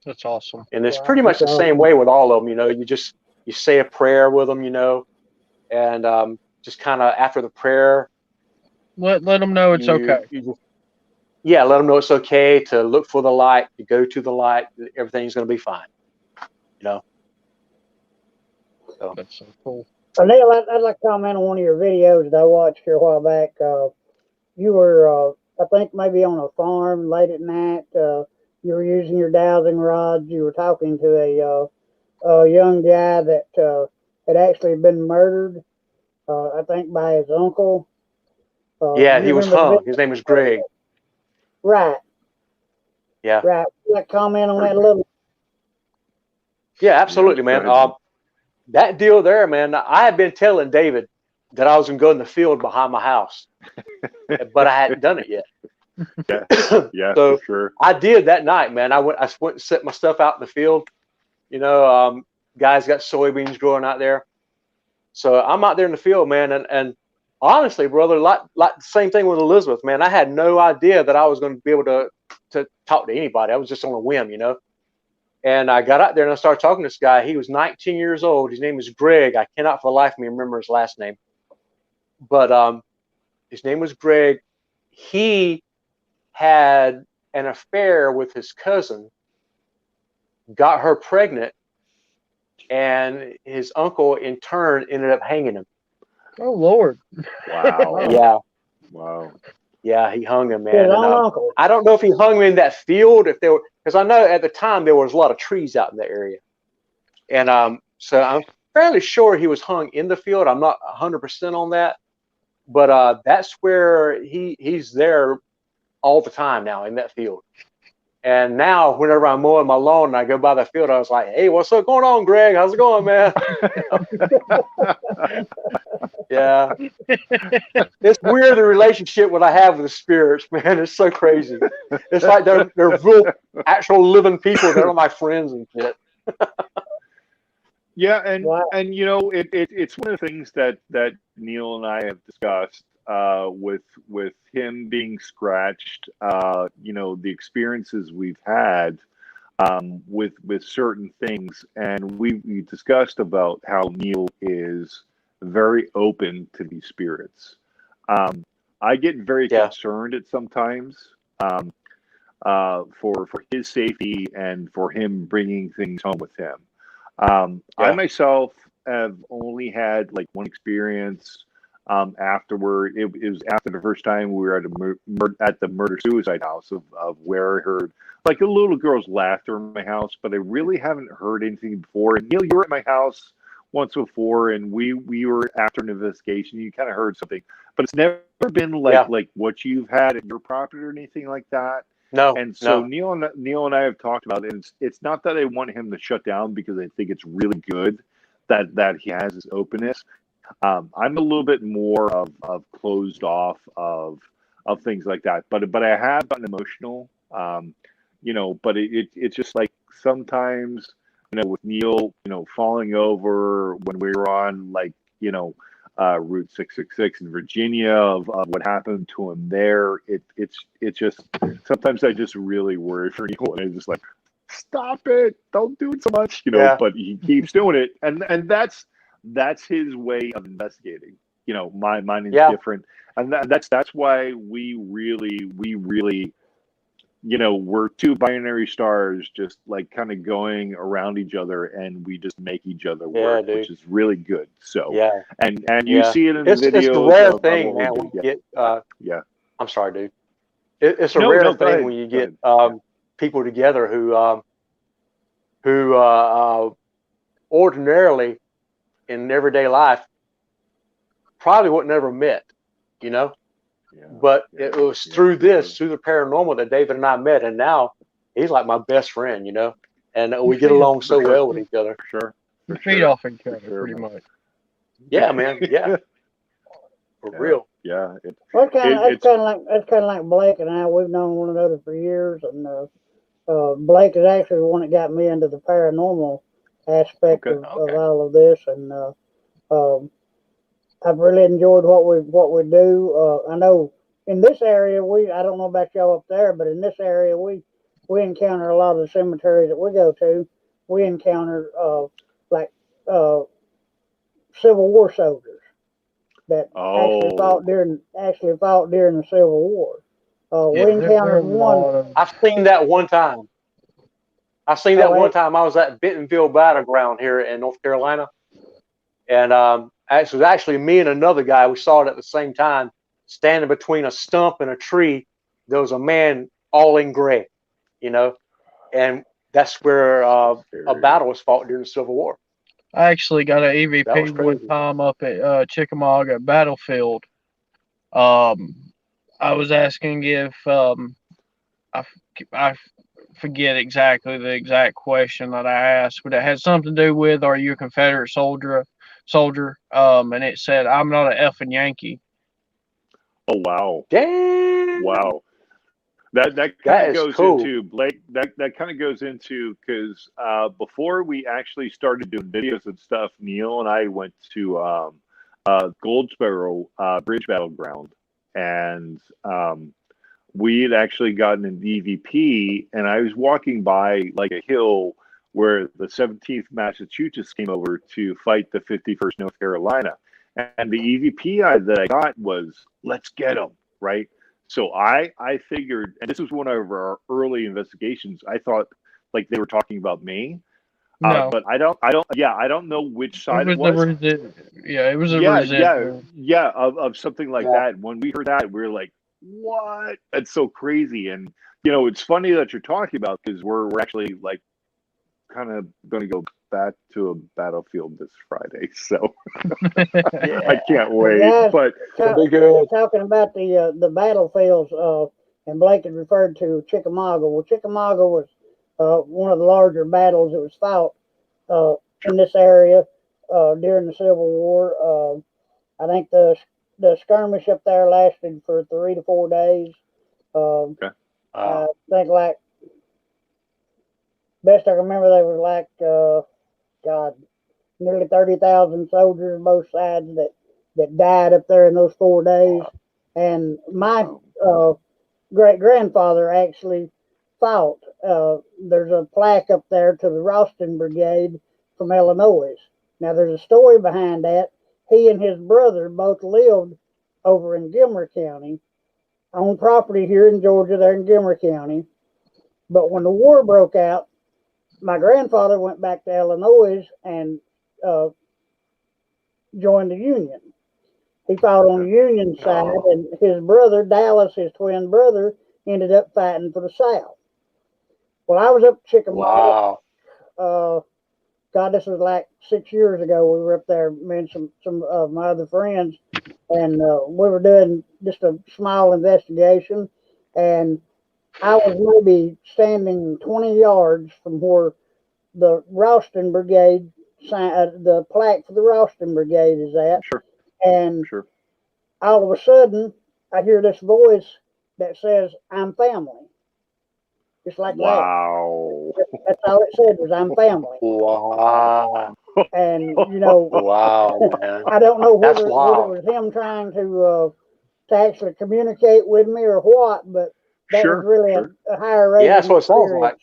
That's awesome. And it's Wow, pretty much the that's same awesome. way with all of them. You say a prayer with them, and just kind of after the prayer, Let them know it's okay. you just, yeah, let them know it's okay to look for the light, to go to the light. Everything's going to be fine. So That's so cool. Neil, I'd like to comment on one of your videos that I watched here a while back. You were, I think, maybe on a farm late at night. You were using your dowsing rods. You were talking to a young guy that had actually been murdered, I think, by his uncle. yeah, Do you he was remember the hung. video? His name was Greg. Right, Yeah, right. Would you like to comment on that a little? yeah, absolutely, Go man. ahead. That deal there, man. I had been telling David that I was going to go in the field behind my house, but I hadn't done it yet. Yeah, So for sure. I did that night, man. I went and set my stuff out in the field. Guys got soybeans growing out there. So I'm out there in the field, man. And honestly, brother, like the same thing with Elizabeth, man. I had no idea that I was going to be able to talk to anybody. I was just on a whim, And I got out there and I started talking to this guy. He was 19 years old. His name is Greg. I cannot for the life of me remember his last name. But his name was Greg. He had an affair with his cousin, got her pregnant, and his uncle in turn ended up hanging him. Oh Lord. Wow. Yeah, Wow. yeah, he hung him, His man. own And uncle. I don't know if he hung him in that field, if there were, because I know at the time there was a lot of trees out in that area, and so I'm fairly sure he was hung in the field. I'm not 100% on that, but that's where he's there all the time now in that field. And now, whenever I'm mowing my lawn and I go by the field, I was like, "Hey, what's up going on, Greg? How's it going, man?" Yeah, it's weird the relationship what I have with the spirits, man. It's so crazy. It's like they're real, actual living people. They're my friends and shit. Yeah, and Wow. and it's one of the things that Neal and I have discussed with him being scratched. The experiences we've had. with certain things, and we discussed about how Neal is very open to these spirits. I get very Yeah. concerned at sometimes for his safety and for him bringing things home with him. I Yeah. myself have only had like one experience afterward. It was after the first time we were at the murder suicide house of where I heard like a little girl's laughter in my house, but I really haven't heard anything before. And Neal, you were at my house once before, and we were after an investigation. You kind of heard something, but it's never been Yeah. like what you've had at your property or anything like that. No. And so No. Neal and I have talked about it. And it's not that I want him to shut down because I think it's really good that he has this openness. I'm a little bit more of closed off of things like that, but I have gotten emotional, but it's just like sometimes, with Neal, falling over when we were on like, Route 666 in Virginia of what happened to him there. It's just, sometimes I just really worry for Neal, and I'm just like, stop it, don't do it so much, Yeah. but he keeps doing it. And that's his way of investigating. Mine is Yeah. different, and that's why we really, we're two binary stars, just like kind of going around each other, and we just make each other work, dude. which is really good. So, Yeah. and you Yeah. see it in the It's a videos rare of thing, what we man. do. When you Yeah, get yeah. I'm sorry, dude. It's a No, rare no, go thing ahead. when you Go get ahead. people together who ordinarily in everyday life probably would never met, Yeah, but yeah, it was yeah, through for this, sure. through the paranormal, that David and I met, and now he's like my best friend, and You we get feed off, along so well with each other. For sure. you For feed sure. off each For other sure, pretty man. much. Yeah, man. Yeah, for Yeah, real. yeah. Well, that's It's kind of like Blake and I. We've known one another for years, and Blake is actually the one that got me into the paranormal aspect okay. of all of this, and um, I've really enjoyed what we do. I know in this area I don't know about y'all up there, but in this area we encounter a lot of the cemeteries that we go to. We encounter like uh, Civil War soldiers that Oh, actually fought during the Civil War. We Yeah, there are encountered a one. lot of. I've seen that one time. I've seen Oh, that one time. I was at Bentonville Battleground here in North Carolina, and it was actually me and another guy. We saw it at the same time, standing between a stump and a tree. There was a man all in gray, you know, and that's where a scary. battle was fought during the Civil War. I actually got an That was EVP one crazy. time up at Chickamauga Battlefield. Um, I was asking if I, I forget exactly the exact question that I asked, but it had something to do with, "Are you a Confederate soldier?" And it said, "I'm not an effing Yankee." Oh, wow. Damn, Wow. That kind that of is goes cool. into Blake. That kind of goes into because before we actually started doing videos and stuff, Neal and I went to Gold Sparrow Bridge Battleground, and we had actually gotten an EVP, and I was walking by like a hill where the 17th Massachusetts came over to fight the 51st North Carolina, and the EVP that I got was "Let's get them," right? So I figured, and this was one of our early investigations. I thought like they were talking about me, No, but I don't know which it side it was a was. yeah, it was a Yeah, yeah, residual. yeah, of something like Yeah, that. When we heard that, we were like, "What? That's so crazy!" And it's funny that you're talking about because we're actually like kind of going to go back to a battlefield this Friday, so I yeah, can't Well, wait. guys, But it'll be good. talking about the battlefields, and Blake had referred to Chickamauga. Well, Chickamauga was one of the larger battles that was fought uh, sure, in this area during the Civil War. I think the skirmish up there lasted for 3 to 4 days. Um, okay. I think like best I can remember, they were like God, nearly 30,000 soldiers on both sides that died up there in those 4 days. And my Wow. great grandfather actually fought there's a plaque up there to the Ralston Brigade from Illinois. Now, there's a story behind that. He and his brother both lived over in Gilmer County, on property here in Georgia, there in Gilmer County. But when the war broke out, my grandfather went back to Illinois and joined the Union. He fought on the Union side, and his brother, Dallas, his twin brother, ended up fighting for the South. Well, I was up at Chickamauga. Wow. God, this was like 6 years ago. We were up there, me and some of my other friends, and we were doing just a small investigation. And I was maybe standing 20 yards from where the Ralston Brigade, the plaque for the Ralston Brigade is at. Sure. And Sure. all of a sudden, I hear this voice that says, "I'm family." Just like Wow. that. That's all it said was, "I'm family." Wow. And, you know, Wow, man. I don't know That's whether it wild. was him trying to actually communicate with me or what, but that was really Sure. a higher rated Yeah, that's what it sounds like.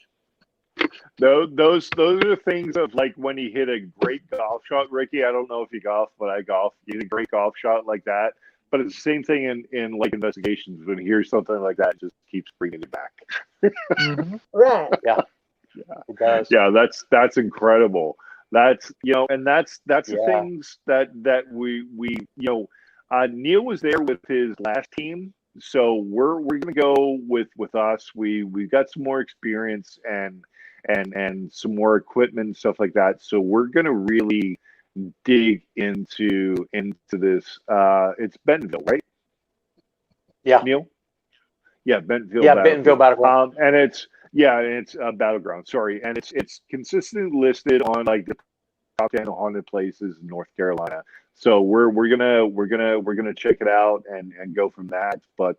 Those are the things of like when you hit a great golf shot, Ricky. I don't know if you golf, but I golf. You hit a great golf shot like that. But it's the same thing in like investigations. When you hear something like that, it just keeps bringing it back. Mhm. Right. Yeah. It does. Yeah, that's incredible. That's and that's Yeah. the things that we Neal was there with his last team, so we're gonna go with us. We've got some more experience and some more equipment and stuff like that. So we're gonna really dig into this. It's Bentonville, right? Yeah. Neal? Yeah, Bentonville. Yeah, Bentonville Battleground. And it's Battleground. Sorry, and it's consistently listed on like the top 10 haunted places in North Carolina. So we're gonna check it out and go from that. But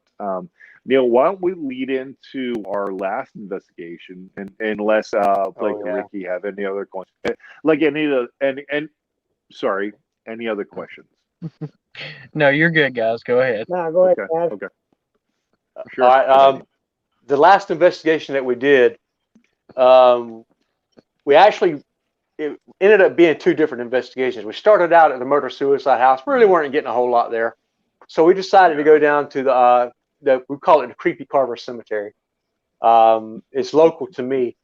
Neal, why don't we lead into our last investigation? And unless Blake or Ricky have any other questions, like any other questions? No, you're good, guys. Go ahead. No, go ahead, guys. Okay. Sure. All right. The last investigation that we did, it ended up being two different investigations. We started out at the murder-suicide house. Really weren't getting a whole lot there. So we decided to go down to we call it the Creepy Carver Cemetery. It's local to me,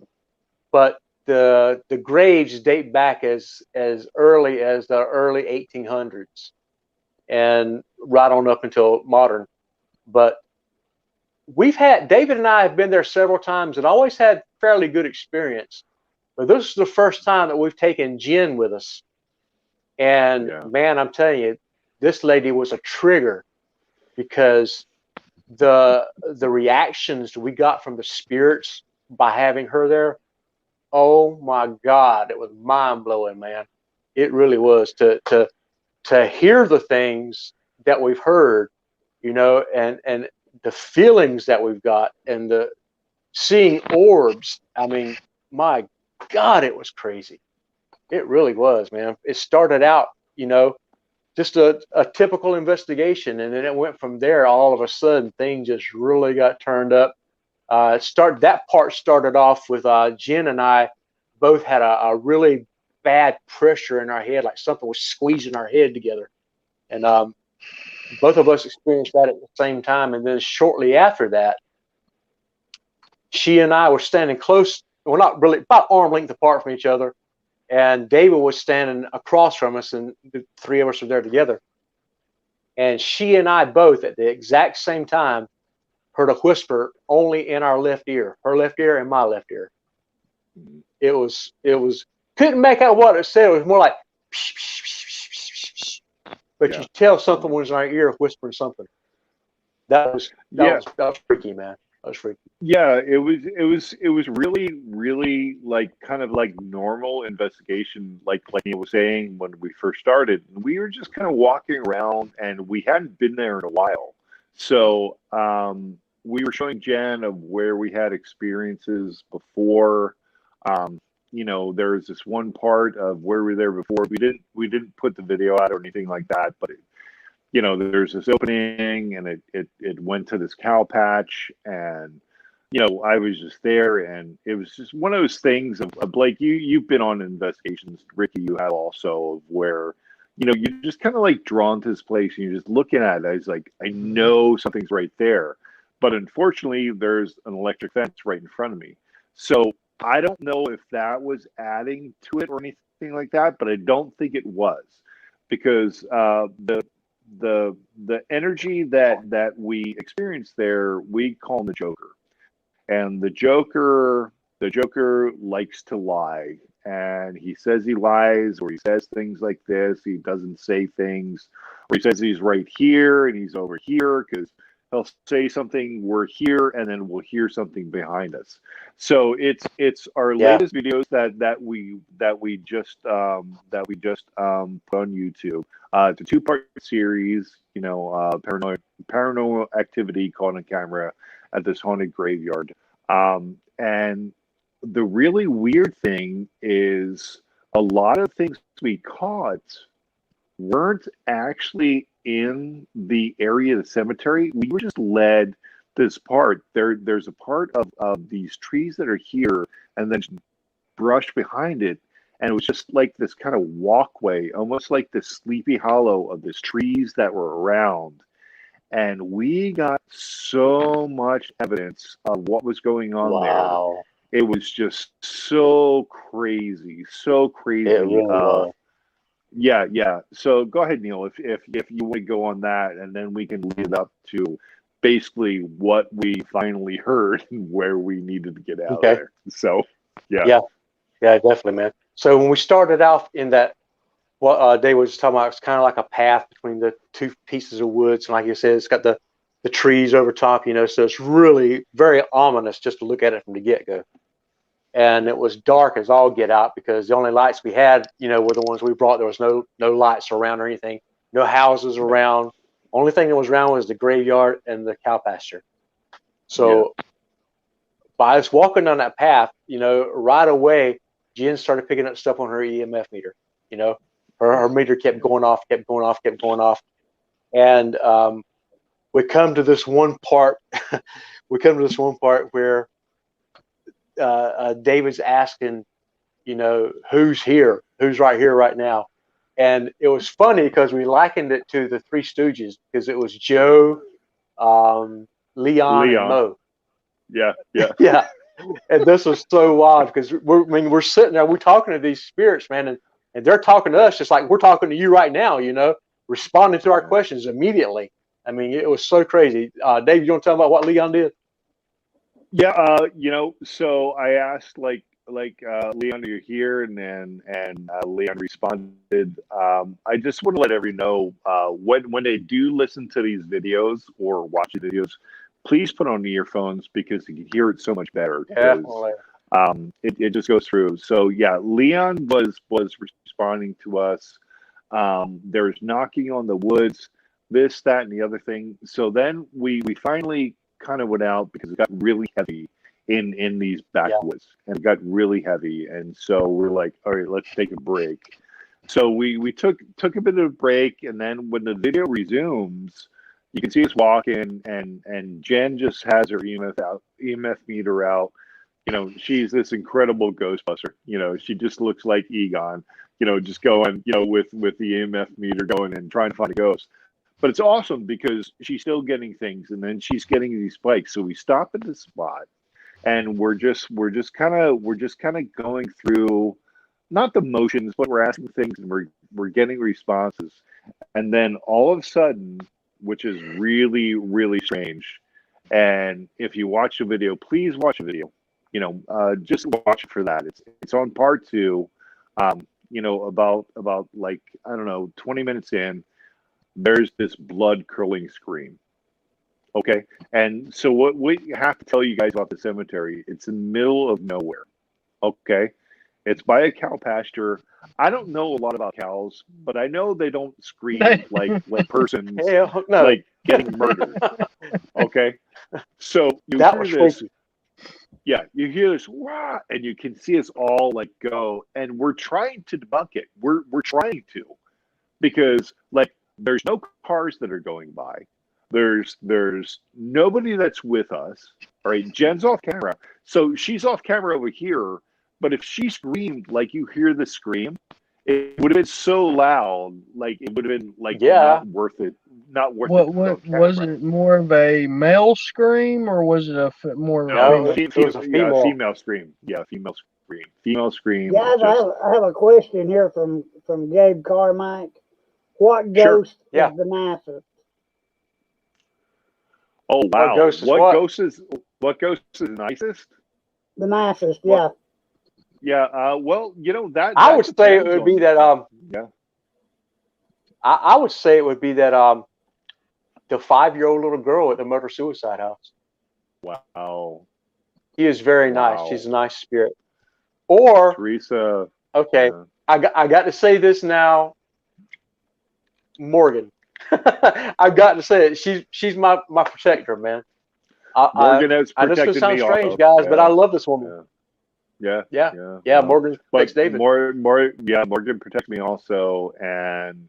but the graves date back as early as the early 1800s and right on up until modern. But David and I have been there several times and always had fairly good experience. But this is the first time that we've taken Jen with us. And man, I'm telling you, this lady was a trigger because the reactions we got from the spirits by having her there, oh my God, it was mind blowing, man. It really was to hear the things that we've heard, and the feelings that we've got and the seeing orbs. I mean, my God, it was crazy. It really was, man. It started out, just a typical investigation, and then it went from there. All of a sudden, things just really got turned up. That part started off with Jen and I both had a really bad pressure in our head, like something was squeezing our head together, and both of us experienced that at the same time. And then shortly after that, she and I were standing close. Well, not really, about arm length apart from each other. And David was standing across from us, and the three of us were there together. And she and I both, at the exact same time, heard a whisper only in our left ear, her left ear and my left ear. It was, couldn't make out what it said. It was more like, psh, psh, psh, psh, psh, psh. But you tell something was in our ear whispering something. That was freaky, man. That was freaky. Yeah, it was really, really like kind of like normal investigation, like Neal was saying when we first started. We were just kind of walking around and we hadn't been there in a while. So we were showing Jen of where we had experiences before. There was this one part of where we were there before. We didn't put the video out or anything like that, but there's this opening and it went to this cow patch, and I was just there, and it was just one of those things of Blake. You've been on investigations, Ricky. You have also, of where you're just kind of like drawn to this place, and you're just looking at it. It's like, I know something's right there, but unfortunately, there's an electric fence right in front of me. So I don't know if that was adding to it or anything like that, but I don't think it was, because the energy that we experienced there, we call him the Joker. And the Joker likes to lie, and he says he lies, or he says things like this. He doesn't say things, or he says he's right here and he's over here, because he'll say something, we're here, and then we'll hear something behind us. So it's our latest videos that we just put on YouTube. It's a 2-part series. Paranormal activity caught on camera at this haunted graveyard. And the really weird thing is, a lot of things we caught weren't actually in the area of the cemetery. We were just led this part. There's a part of these trees that are here, and then brush behind it. And it was just like this kind of walkway, almost like this Sleepy Hollow of these trees that were around. And we got so much evidence of what was going on Wow. there. It was just so crazy, so crazy. It really was. Yeah. So go ahead, Neal, if you want to go on that, and then we can lead up to basically what we finally heard and where we needed to get out of there. So, yeah, definitely, man. So when we started off in that, what Dave was just talking about, it's kind of like a path between the two pieces of woods, and like you said, it's got the trees over top, so it's really very ominous just to look at it from the get-go. And it was dark as all get out, because the only lights we had, were the ones we brought. There was no lights around or anything, no houses around. Only thing that was around was the graveyard and the cow pasture. So by us walking down that path, right away, Jen started picking up stuff on her EMF meter. Her meter kept going off. And we come to this one part. Where David's asking, who's here? Who's right here right now? And it was funny because we likened it to the Three Stooges, because it was Joe, Leon, and Mo. Yeah. Yeah. And this was so wild, because we're sitting there, we're talking to these spirits, man, and they're talking to us just like we're talking to you right now, responding to our questions immediately. I mean, it was so crazy. Dave, you want to tell them about what Leon did? Yeah, so I asked Leon, are you here? And Leon responded. I just want to let everyone know, when they do listen to these videos or watch the videos, please put on the earphones, because you can hear it so much better. Definitely. It just goes through. So yeah, Leon was responding to us. There's knocking on the woods, this, that, and the other thing. So then we finally kind of went out, because it got really heavy in these backwoods, and it got really heavy. And so we're like, all right, let's take a break. So we took a bit of a break, and then when the video resumes, you can see us walking, and Jen just has her EMF meter out. She's this incredible Ghostbuster. She just looks like Egon, just going, with the EMF meter going and trying to find a ghost. But it's awesome, because she's still getting things, and then she's getting these spikes. So we stop at this spot, and we're just kind of going through, not the motions, but we're asking things, and we're getting responses. And then all of a sudden, which is really, really strange, and if you watch the video, please watch the video. Just watch it for that. It's on part 2. About like, I don't know, 20 minutes in, there's this blood curdling scream. Okay, and so what we have to tell you guys about the cemetery, it's in the middle of nowhere. Okay, it's by a cow pasture. I don't know a lot about cows, but I know they don't scream like persons like getting murdered. Okay, so you hear this. Freaky. Yeah, you hear this, wah, and you can see us all like go, and we're trying to debunk it. We're trying to, because there's no cars that are going by. There's nobody that's with us. All right, Jen's off camera. So she's off camera over here, but if she screamed like you hear the scream, it would have been so loud, like it would have been like Yeah. not worth it. Not worth it What to put on was camera. it? More of a male scream, or was it more of a No, female? it was a female. Female scream. Yeah, female scream. Female scream. Guys, Just I have a question here from Gabe Carmike. What Sure. ghost Yeah. is the nicest? oh wow, ghost is what? What ghost is nicest? The nicest, Well, yeah. Yeah. Well, that I that would say it depends would be on- that Yeah. I would say it would be that the 5-year-old little girl at the murder suicide house. Wow. He is very Wow. nice. She's a nice spirit. Or Teresa. okay, Yeah. I got to say this now, Morgan. I've got to say it. She's my protector, man. Morgan has I know this protected sounds me strange, also. guys, but Yeah. I love this woman. Yeah. Yeah. Morgan protects But David. Morgan protects me also, and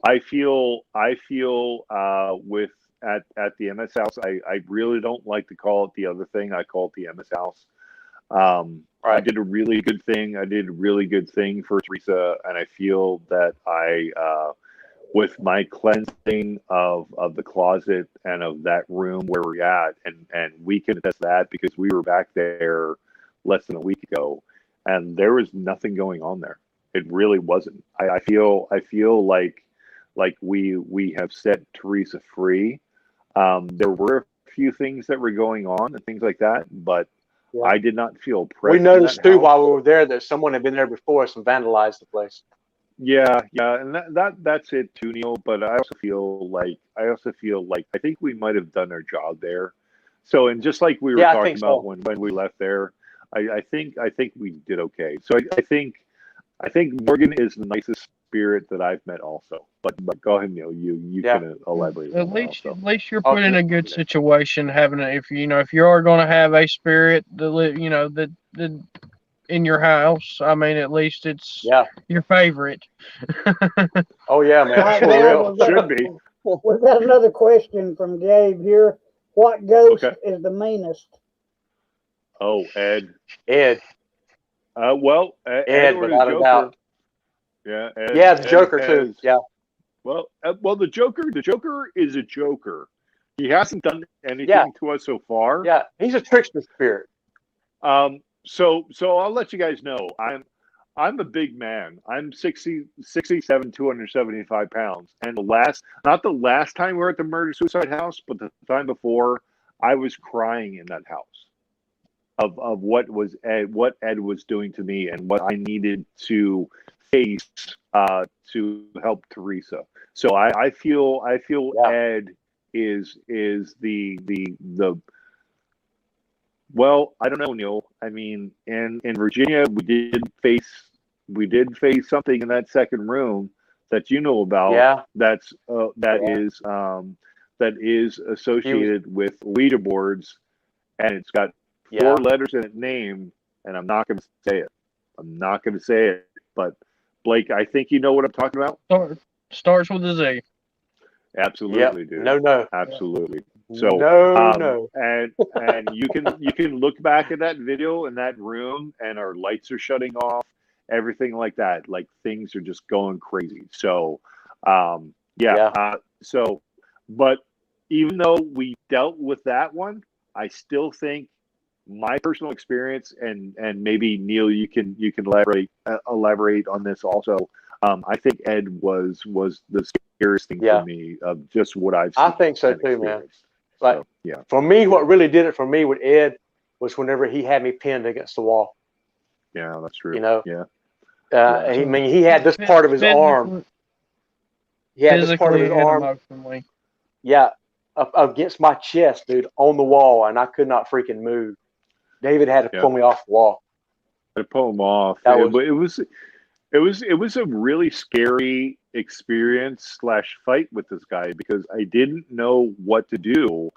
I feel with at the MS house. I really don't like to call it the other thing. I call it the MS house. I did a really good thing. I did a really good thing for Teresa, and I feel that with my cleansing of the closet and of that room where we're at, and we can attest that because we were back there less than a week ago, and there was nothing going on there. It really wasn't. I feel like we have set Teresa free. There were a few things that were going on and things like that, but Yeah. I did not feel We present. noticed in that too house. while we were there that someone had been there before us and vandalized the place. Yeah, and that's it too, Neil. But I also feel like I think we might have done our job there. So, and just like we were Yeah, I talking think about so. when we left there, I think we did okay. So I think Morgan is the nicest spirit that I've met also. But go ahead, Neil. You Yeah. can elaborate At on that least, also. at least you're Oh, put in a good situation, having a, if you are going to have a spirit that that in your house. I mean, at least it's Yeah. your favorite. Oh yeah, man. All right, For guys, real. Should be. we've got another question from Gabe here. What ghost Okay. is the meanest? Oh, Ed. Ed. Well, Ed Ed, or the without a Joker. doubt. Yeah, Ed, Yeah, the Ed Joker too. has- Yeah. Well, the Joker is a Joker. He hasn't done anything Yeah. to us so far. Yeah. He's a trickster spirit. So I'll let you guys know. I'm a big man. I'm 67, 275 pounds. And not the last time we were at the murder suicide house, but the time before, I was crying in that house of what Ed was doing to me and what I needed to face to help Teresa. So I feel Yeah. Ed is the well, I don't know, Neil. I mean, in Virginia, we did face something in that second room that you know about. Yeah. That Yeah. is associated with Ouija boards, and it's got Yeah. 4 letters in its name, and I'm not going to say it. I'm not going to say it, but Blake, I think you know what I'm talking about. Starts with a Z. Absolutely, Yep. dude. No. Absolutely. So No. and you can look back at that video in that room, and our lights are shutting off, everything like that. Like things are just going crazy. So Yeah. but even though we dealt with that one, I still think my personal experience, and maybe Neil, you can elaborate on this also. I think Ed was the scariest thing Yeah. for me of just what I've seen. I think so and too, man. experienced. Like So, yeah. for me, what really did it for me with Ed was whenever he had me pinned against the wall. Yeah, that's true. You know? Yeah. I mean, he had this part of his arm. He had this part of his Physically and arm. emotionally. Yeah, up against my chest, dude, on the wall, and I could not freaking move. David had to pull me off the wall. I pull him off. That It was a really scary experience / fight with this guy because I didn't know what to do.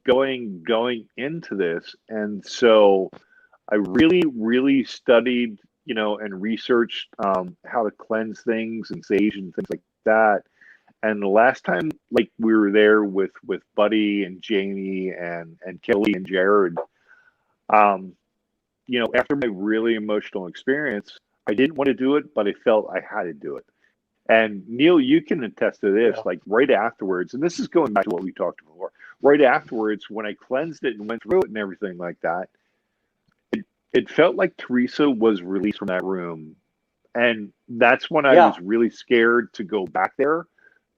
Going into this, and so I really studied, and researched how to cleanse things and sage and things like that. And the last time, like, we were there with Buddy and Jamie and Kelly and Jared, after my really emotional experience, I didn't want to do it, but I felt I had to do it. And Neal, you can attest to this. Yeah. Like right afterwards, and this is going back to what we talked before. Right afterwards, when I cleansed it and went through it and everything like that, it felt like Teresa was released from that room, and that's when I was really scared to go back there,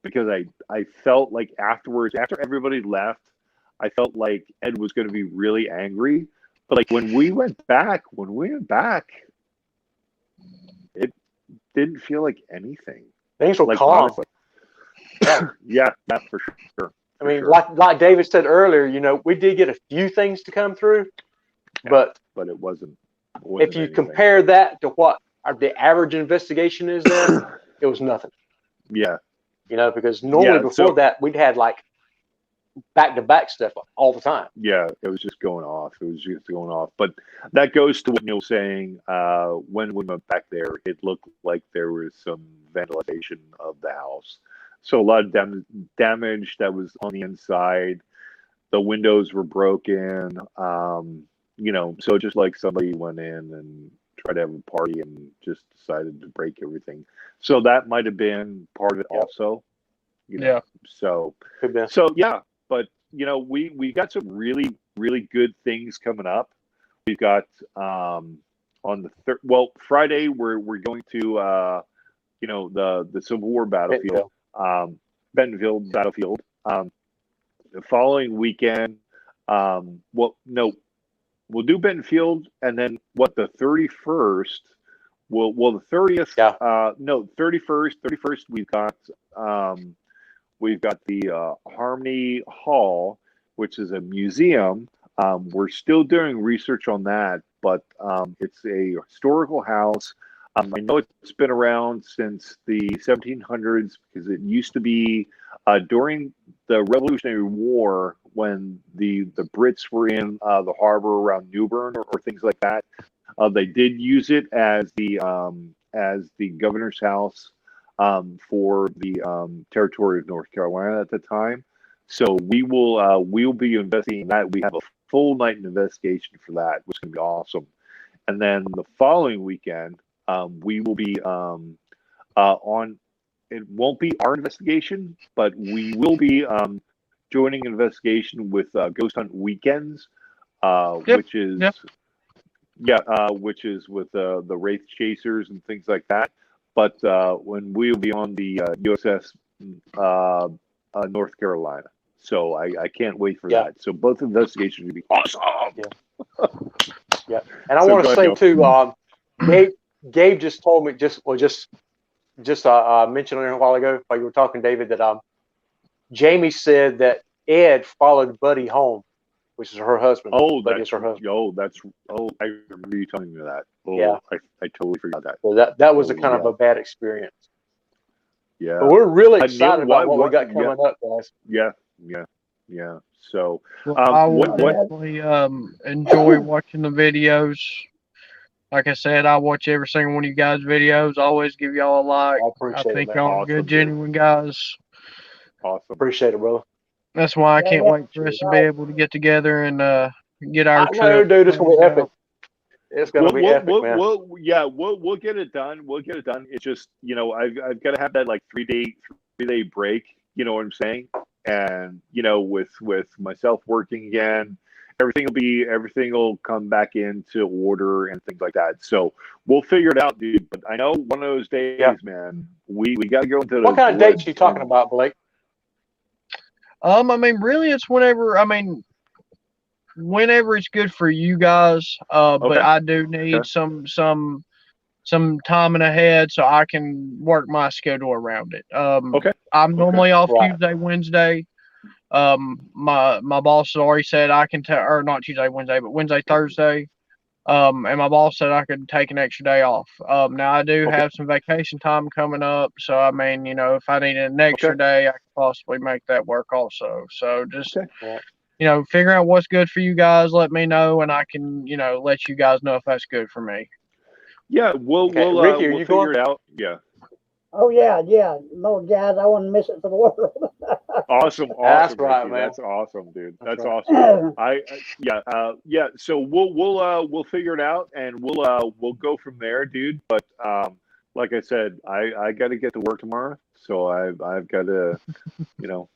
because I felt like afterwards, after everybody left, I felt like Ed was going to be really angry. But like when we went back, it didn't feel like anything. Things were Like, calm. honestly. Yeah, for sure. I mean, like David said earlier, we did get a few things to come through, but it wasn't if you anything. compare that to what the average investigation is there, it was nothing. Yeah. Because normally before that, we'd had like back-to-back stuff all the time. Yeah, it was just going off. But that goes to what Neal was saying. When we went back there, it looked like there was some vandalization of the house. So a lot of damage that was on the inside. The windows were broken. So just like somebody went in and tried to have a party and just decided to break everything. So that might have been part of it also. Yeah. So yeah, but we got some really, really good things coming up. We've got on the Friday we're going to the Civil War battlefield, Bentonville battlefield. The following weekend, we'll do Bentonville, and then the 31st. The 30th. Yeah. 31st. We've got the Harmony Hall, which is a museum. We're still doing research on that, but it's a historical house. I know it's been around since the 1700s, because it used to be during the Revolutionary War, when the Brits were in the harbor around Newbern or things like that. They did use it as the governor's house for the territory of North Carolina at the time. So we'll be investigating that. We have a full night investigation for that, which is going to be awesome. And then the following weekend, we will be on. It won't be our investigation, but we will be joining an investigation with Ghost Hunt Weekends, which is which is with the Wraith Chasers and things like that. But when we'll be on the USS North Carolina, so I can't wait for that. So both investigations will be awesome. Yeah, and I want to say too, Gabe just told me just mentioned a while ago while you were talking, David, that Jamie said that Ed followed Buddy home, which is her husband. Oh, that's her husband. I remember you telling me that. Oh, yeah, I totally forgot that. So that was a kind of a bad experience. Yeah, but we're really excited about what we got coming up, guys. Yeah. So, I would definitely enjoy watching the videos. Like I said, I watch every single one of you guys' videos. Always give y'all a like. I think y'all are good, genuine guys. Awesome. Appreciate it, brother. That's why I can't wait for us to be able to get together and get our trip. No, dude, it's gonna be epic. It's gonna be epic, man. We'll get it done. It's just I've got to have that like 3-day break. You know what I'm saying? And with myself working again, everything will come back into order and things like that. So we'll figure it out, dude. But I know one of those days, man, we got to go into what kind of dates are you talking about, Blake? I mean, really, it's whenever it's good for you guys. But I do need some time in ahead so I can work my schedule around it. I'm normally off Tuesday, Wednesday. My boss has already said I can or not Tuesday, Wednesday, but Wednesday, Thursday. And my boss said I could take an extra day off. Now I do have some vacation time coming up, so I mean, if I need an extra day, I could possibly make that work also. So just figure out what's good for you guys. Let me know, and I can let you guys know if that's good for me. Yeah, we'll Ricky, we'll figure it out. Yeah. Oh yeah, yeah. No, guys, I wouldn't miss it for the world. Awesome, That's awesome, right, Ricky. man. That's awesome, dude. That's That's right. awesome. Yeah, yeah. So we'll figure it out, and we'll go from there, dude. But like I said, I got to get to work tomorrow, so I've got to,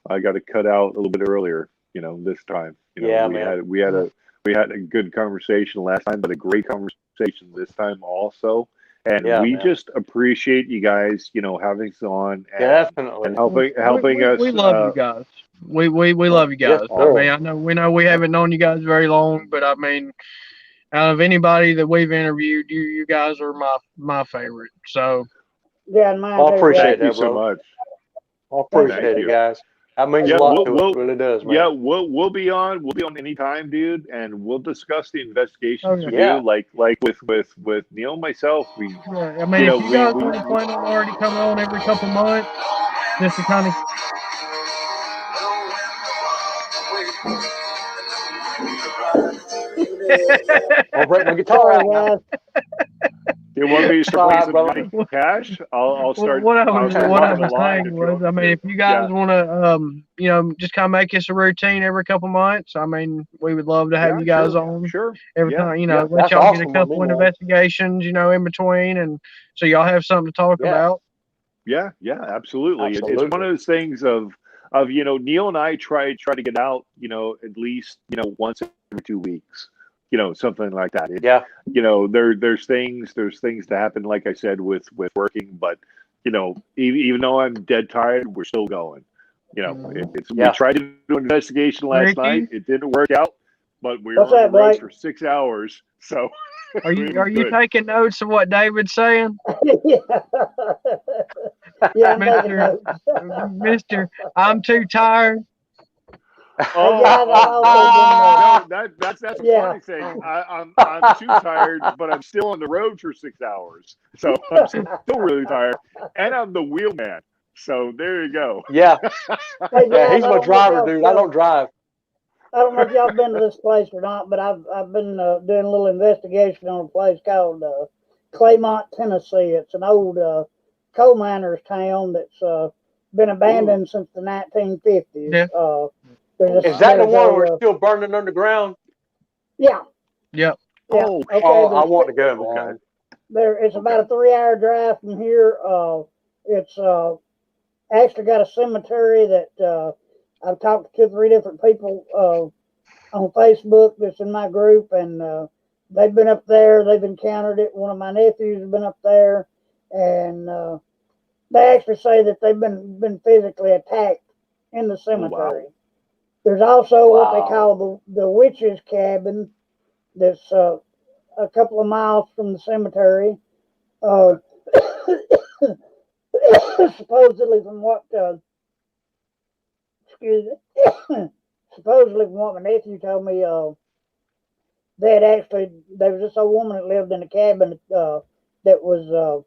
I got to cut out a little bit earlier, this time. Yeah, We man. had a good conversation last time, but a great conversation this time also. And Yeah, we man. just appreciate you guys, having us on and Definitely. helping us. We love you guys. We love you Yes, guys. I sir. mean, we know we haven't known you guys very long, but I mean, out of anybody that we've interviewed, you guys are my favorite. So Yeah, and mine I too, appreciate Thank Rick. you that, so brother. much. I Thank Thank appreciate it, you. guys. That means a Yeah, lot to us. It really does, man. we'll be on. We'll be on anytime, dude, and we'll discuss the oh investigations yeah. we do. Yeah. Like with Neil and myself, Yeah, I mean, if you we guys want to plan on already coming on every couple months, just to kind of I'll break my guitar Sorry, out now. guys. you want me to It's start all playing right, some brother. Johnny Cash, I'll start. what I'll start I dropping a was line saying if you was, want I me mean, if to. you guys Yeah, want to, just kind of make this a routine every couple months, I mean, we would love to have yeah, you guys sure, on sure. every Yeah, time. yeah, Let That's y'all get a awesome with me, couple man. investigations, in between, and so y'all have something to talk Yeah, about. yeah, yeah. Absolutely. It's one absolutely. of those things of Neil and I try to get out, at least once every 2 weeks, something like that. Yeah. There's things to happen, like I said, with working, but even though I'm dead tired, we're still going. Mhm. We Yeah. tried to do an investigation last night. Ricky, It didn't work out, but we What's were on the that, road Blake? for 6 hours, so are it you was are you good. taking notes of what David's saying, Yeah. Yeah, I'm taking Mister notes. Mister? I'm too tired. Hey, Oh, guys, I've also been, no, that's a yeah. funny thing. I'm too tired, but I'm still on the road for 6 hours, so I'm still really tired, and I'm the wheelman. So there you go. Yeah. Hey, Yeah. guys, He's my driver, dude. I don't drive. I don't know if y'all been to this place or not, but I've been doing a little investigation on a place called Claymont, Tennessee. It's an old coal miners' town that's been Ooh. abandoned since the 1950s. Yeah. There's Is a, that the there's one where a it's still burning underground? yeah, Yep. yeah. Oh, Okay, Oh, I there's want to go, okay, man. it's about okay. a 3 hour drive from here. It's actually got a cemetery that I've talked to 3 different people on Facebook that's in my group, and they've been up there. They've encountered it. One of my nephews has been up there, and they actually say that they've been physically attacked in the Oh, wow, cemetery. There's also what they Wow. call the witch's cabin that's a couple of miles from the cemetery. Uh, supposedly, from what excuse me, supposedly from what my nephew told me, there was this old woman that lived in a cabin that was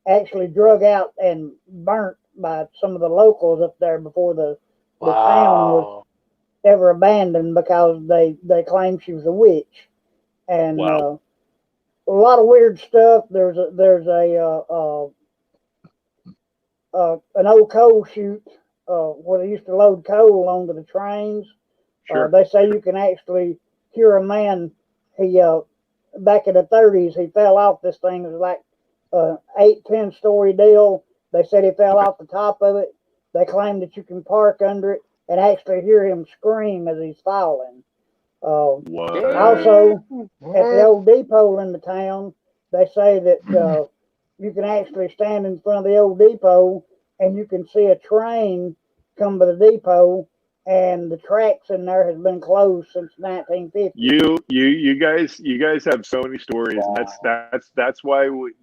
actually drug out and burnt by some of the locals up there before the town was Wow. ever abandoned because they claimed she was a witch, and wow. a lot of weird stuff. There's an old coal chute where they used to load coal onto the trains. Sure. They say you can actually hear a man. He back in the 30s, he fell off this thing. It was like 8, 10 story deal. They said he fell Okay. off the top of it. They claim that you can park under it and actually hear him scream as he's falling. What? Also, at the What? old depot in the town, they say that you can actually stand in front of the old depot and you can see a train come to the depot, and the tracks in there has been closed since 1950. You guys have so many stories, and Wow. that's why we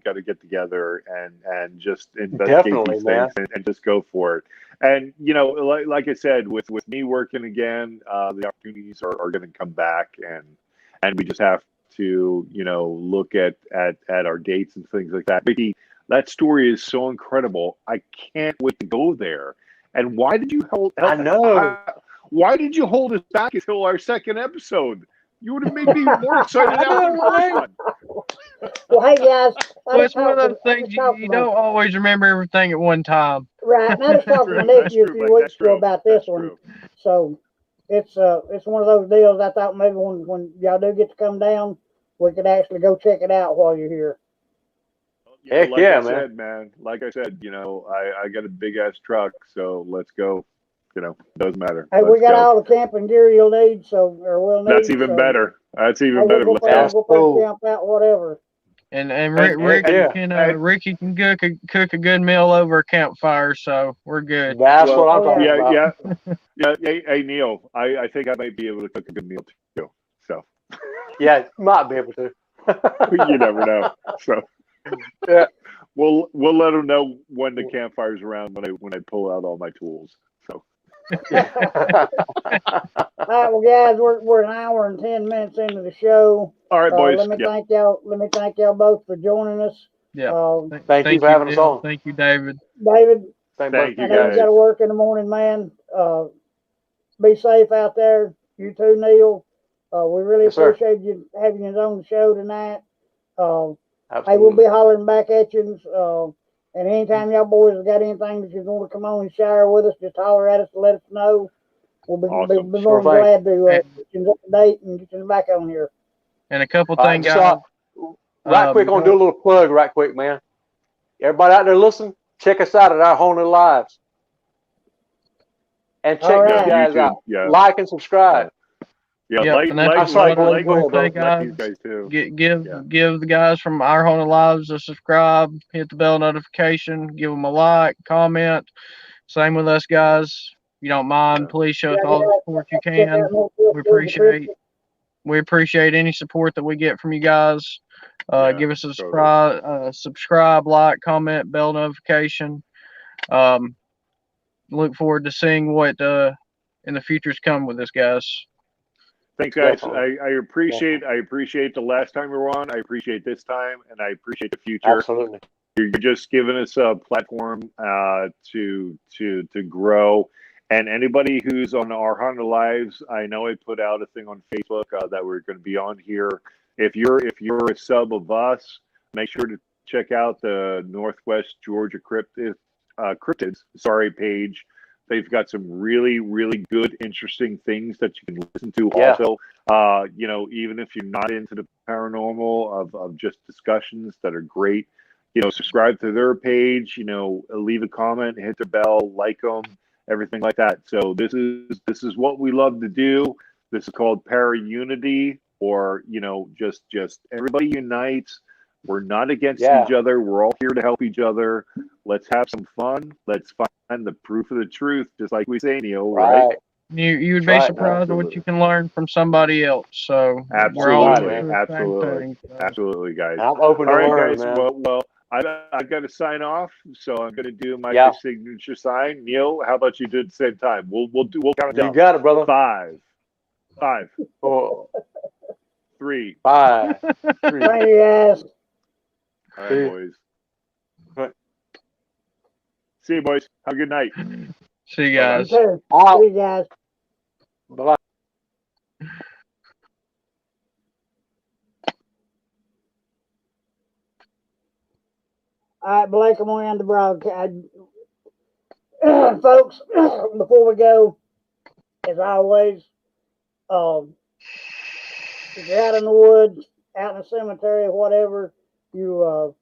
got to get together and just investigate Definitely, these things man. and just go for it. And like I said, with me working again, the opportunities are going to come back, and we just have to look at our dates and things like that. Mickey, that story is so incredible. I can't wait to go there. And why did you I know. why did you hold us back until our second episode? You would have made me more excited I after know, the first right? one. Well, hey guys, I Well, just it's one of talked those to, I things just you, talked to you my don't always remember everything at one time. right, and I just talked to my That's nephew a true, few Blake. weeks That's ago true. about this That's one. true. So it's one of those deals. I thought maybe when y'all do get to come down, we could actually go check it out while you're here. Heck Like yeah, I man. said, man. Like I said, I got a big ass truck, so let's go. Doesn't matter. Hey, we Let's got go. all the camping gear you'll need, so or we'll That's need. even So better. That's hey, even we'll better. go Let's put go. That's we'll put cool. camp out, whatever. And And Ricky yeah. can and Ricky can cook a good meal over a campfire, so we're good. That's well, what I'm Oh talking yeah. about. yeah. Hey, Neil, I think I might be able to cook a good meal too. So Yeah, you might be able to. you never know. So Yeah. we'll let them know when the campfire's around when I pull out all my tools. So All right, well, guys, we're an hour and 10 minutes into the show. all right, boys. Let me Yeah. thank y'all. Let me thank y'all both for joining us. Yeah. Thank you Thank for having us Neil. on. Thank you, David. David, Thank I you, know you guys. got to work in the morning, man. Be safe out there. You too, Neil. We really Yes, sir. appreciate you having us on the show tonight. Hey, we'll Absolutely. be hollering back at you. And anytime y'all boys have got anything that you want to come on and share with us, just holler at us and let us know. We'll be Awesome. more Sure than thing. glad to And, get you up to date and get you back on here. and a couple All right, things, just guys. right quick, I'm gonna do a little plug right quick, man. Everybody out there listen, check us out at Our Whole New Lives. And All check these right. guys YouTube. out. Yeah. Like and subscribe. Yeah. Yep, and that's I'm sorry, what I was Blake, go going ahead, to say, brother. Like guys. these guys too. Give Yeah. give the guys from Our Haunted Lives a subscribe, hit the bell notification, give them a like, comment. Same with us, guys. If you don't mind, please show us all the support you Check can. out Northwest We Georgia appreciate Cryptic. we appreciate any support that we get from you guys. Yeah, Give us a totally. subscribe, like, comment, bell notification. Look forward to seeing what in the future's come with this, guys. Thanks, guys. Definitely. I appreciate the last time we were on. I appreciate this time, and I appreciate the future. Absolutely. You're just giving us a platform to grow. And anybody who's on Our Haunted Lives, I know I put out a thing on Facebook that we're going to be on here. If you're a sub of us, make sure to check out the Northwest Georgia Cryptids page. They've got some really, really good, interesting things that you can listen to. Yeah. Also, even if you're not into the paranormal, of just discussions that are great. Subscribe to their page. Leave a comment, hit the bell, like them, everything like that. So this is what we love to do. This is called Para Unity, or just everybody unites. We're not against Yeah. each other. We're all here to help each other. Let's have some fun. Let's find the proof of the truth, just like we say, Neil. Right? You would That's be right. surprised at what Absolutely. you can learn from somebody else. So we're all right, Absolutely, into man. the same thing. So. absolutely, guys. I'm open All to right, learn, guys. man. Well, I've got to sign off, so I'm going to do my Yeah. signature sign. Neil, how about you do it at the same time? We'll count it You down. got it, brother. 5, 4, 3. 5, 3. Thank you, guys. All right, boys. See you, boys. Have a good night. See you You guys. too. Out. See you guys. Bye-bye. All right, Blake, I'm going to end the broadcast. Folks, before we go, as always, if you're out in the woods, out in the cemetery, whatever, you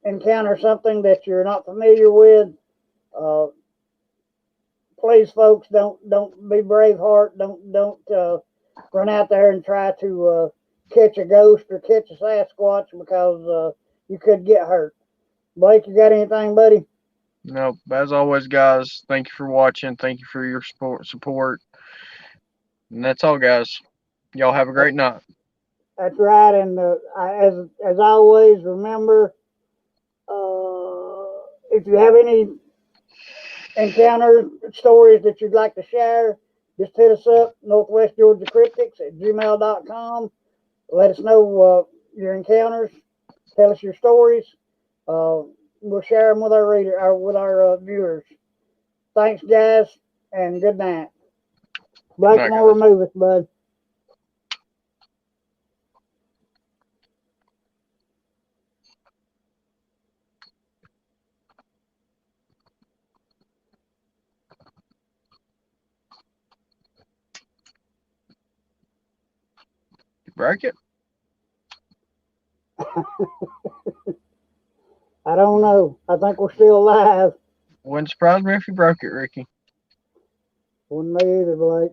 encounter something that you're not familiar with, please, folks, don't be braveheart. Don't run out there and try to catch a ghost or catch a Sasquatch, because you could get hurt. Blake, you got anything, buddy? Nope. As always, guys, thank you for watching. Thank you for your support. And that's all, guys. Y'all have a great night. That's right. And as always, remember, if you have any encounter stories that you'd like to share, just hit us up, Northwest Georgia Cryptics at gmail.com. Let us know your encounters. Tell us your stories. We'll share them with our viewers. Thanks, guys, and good night. Blake, Night, I'm gonna remove us, bud. Break it? I don't know. I think we're still alive. Wouldn't surprise me if you broke it, Ricky. Wouldn't me either, Blake.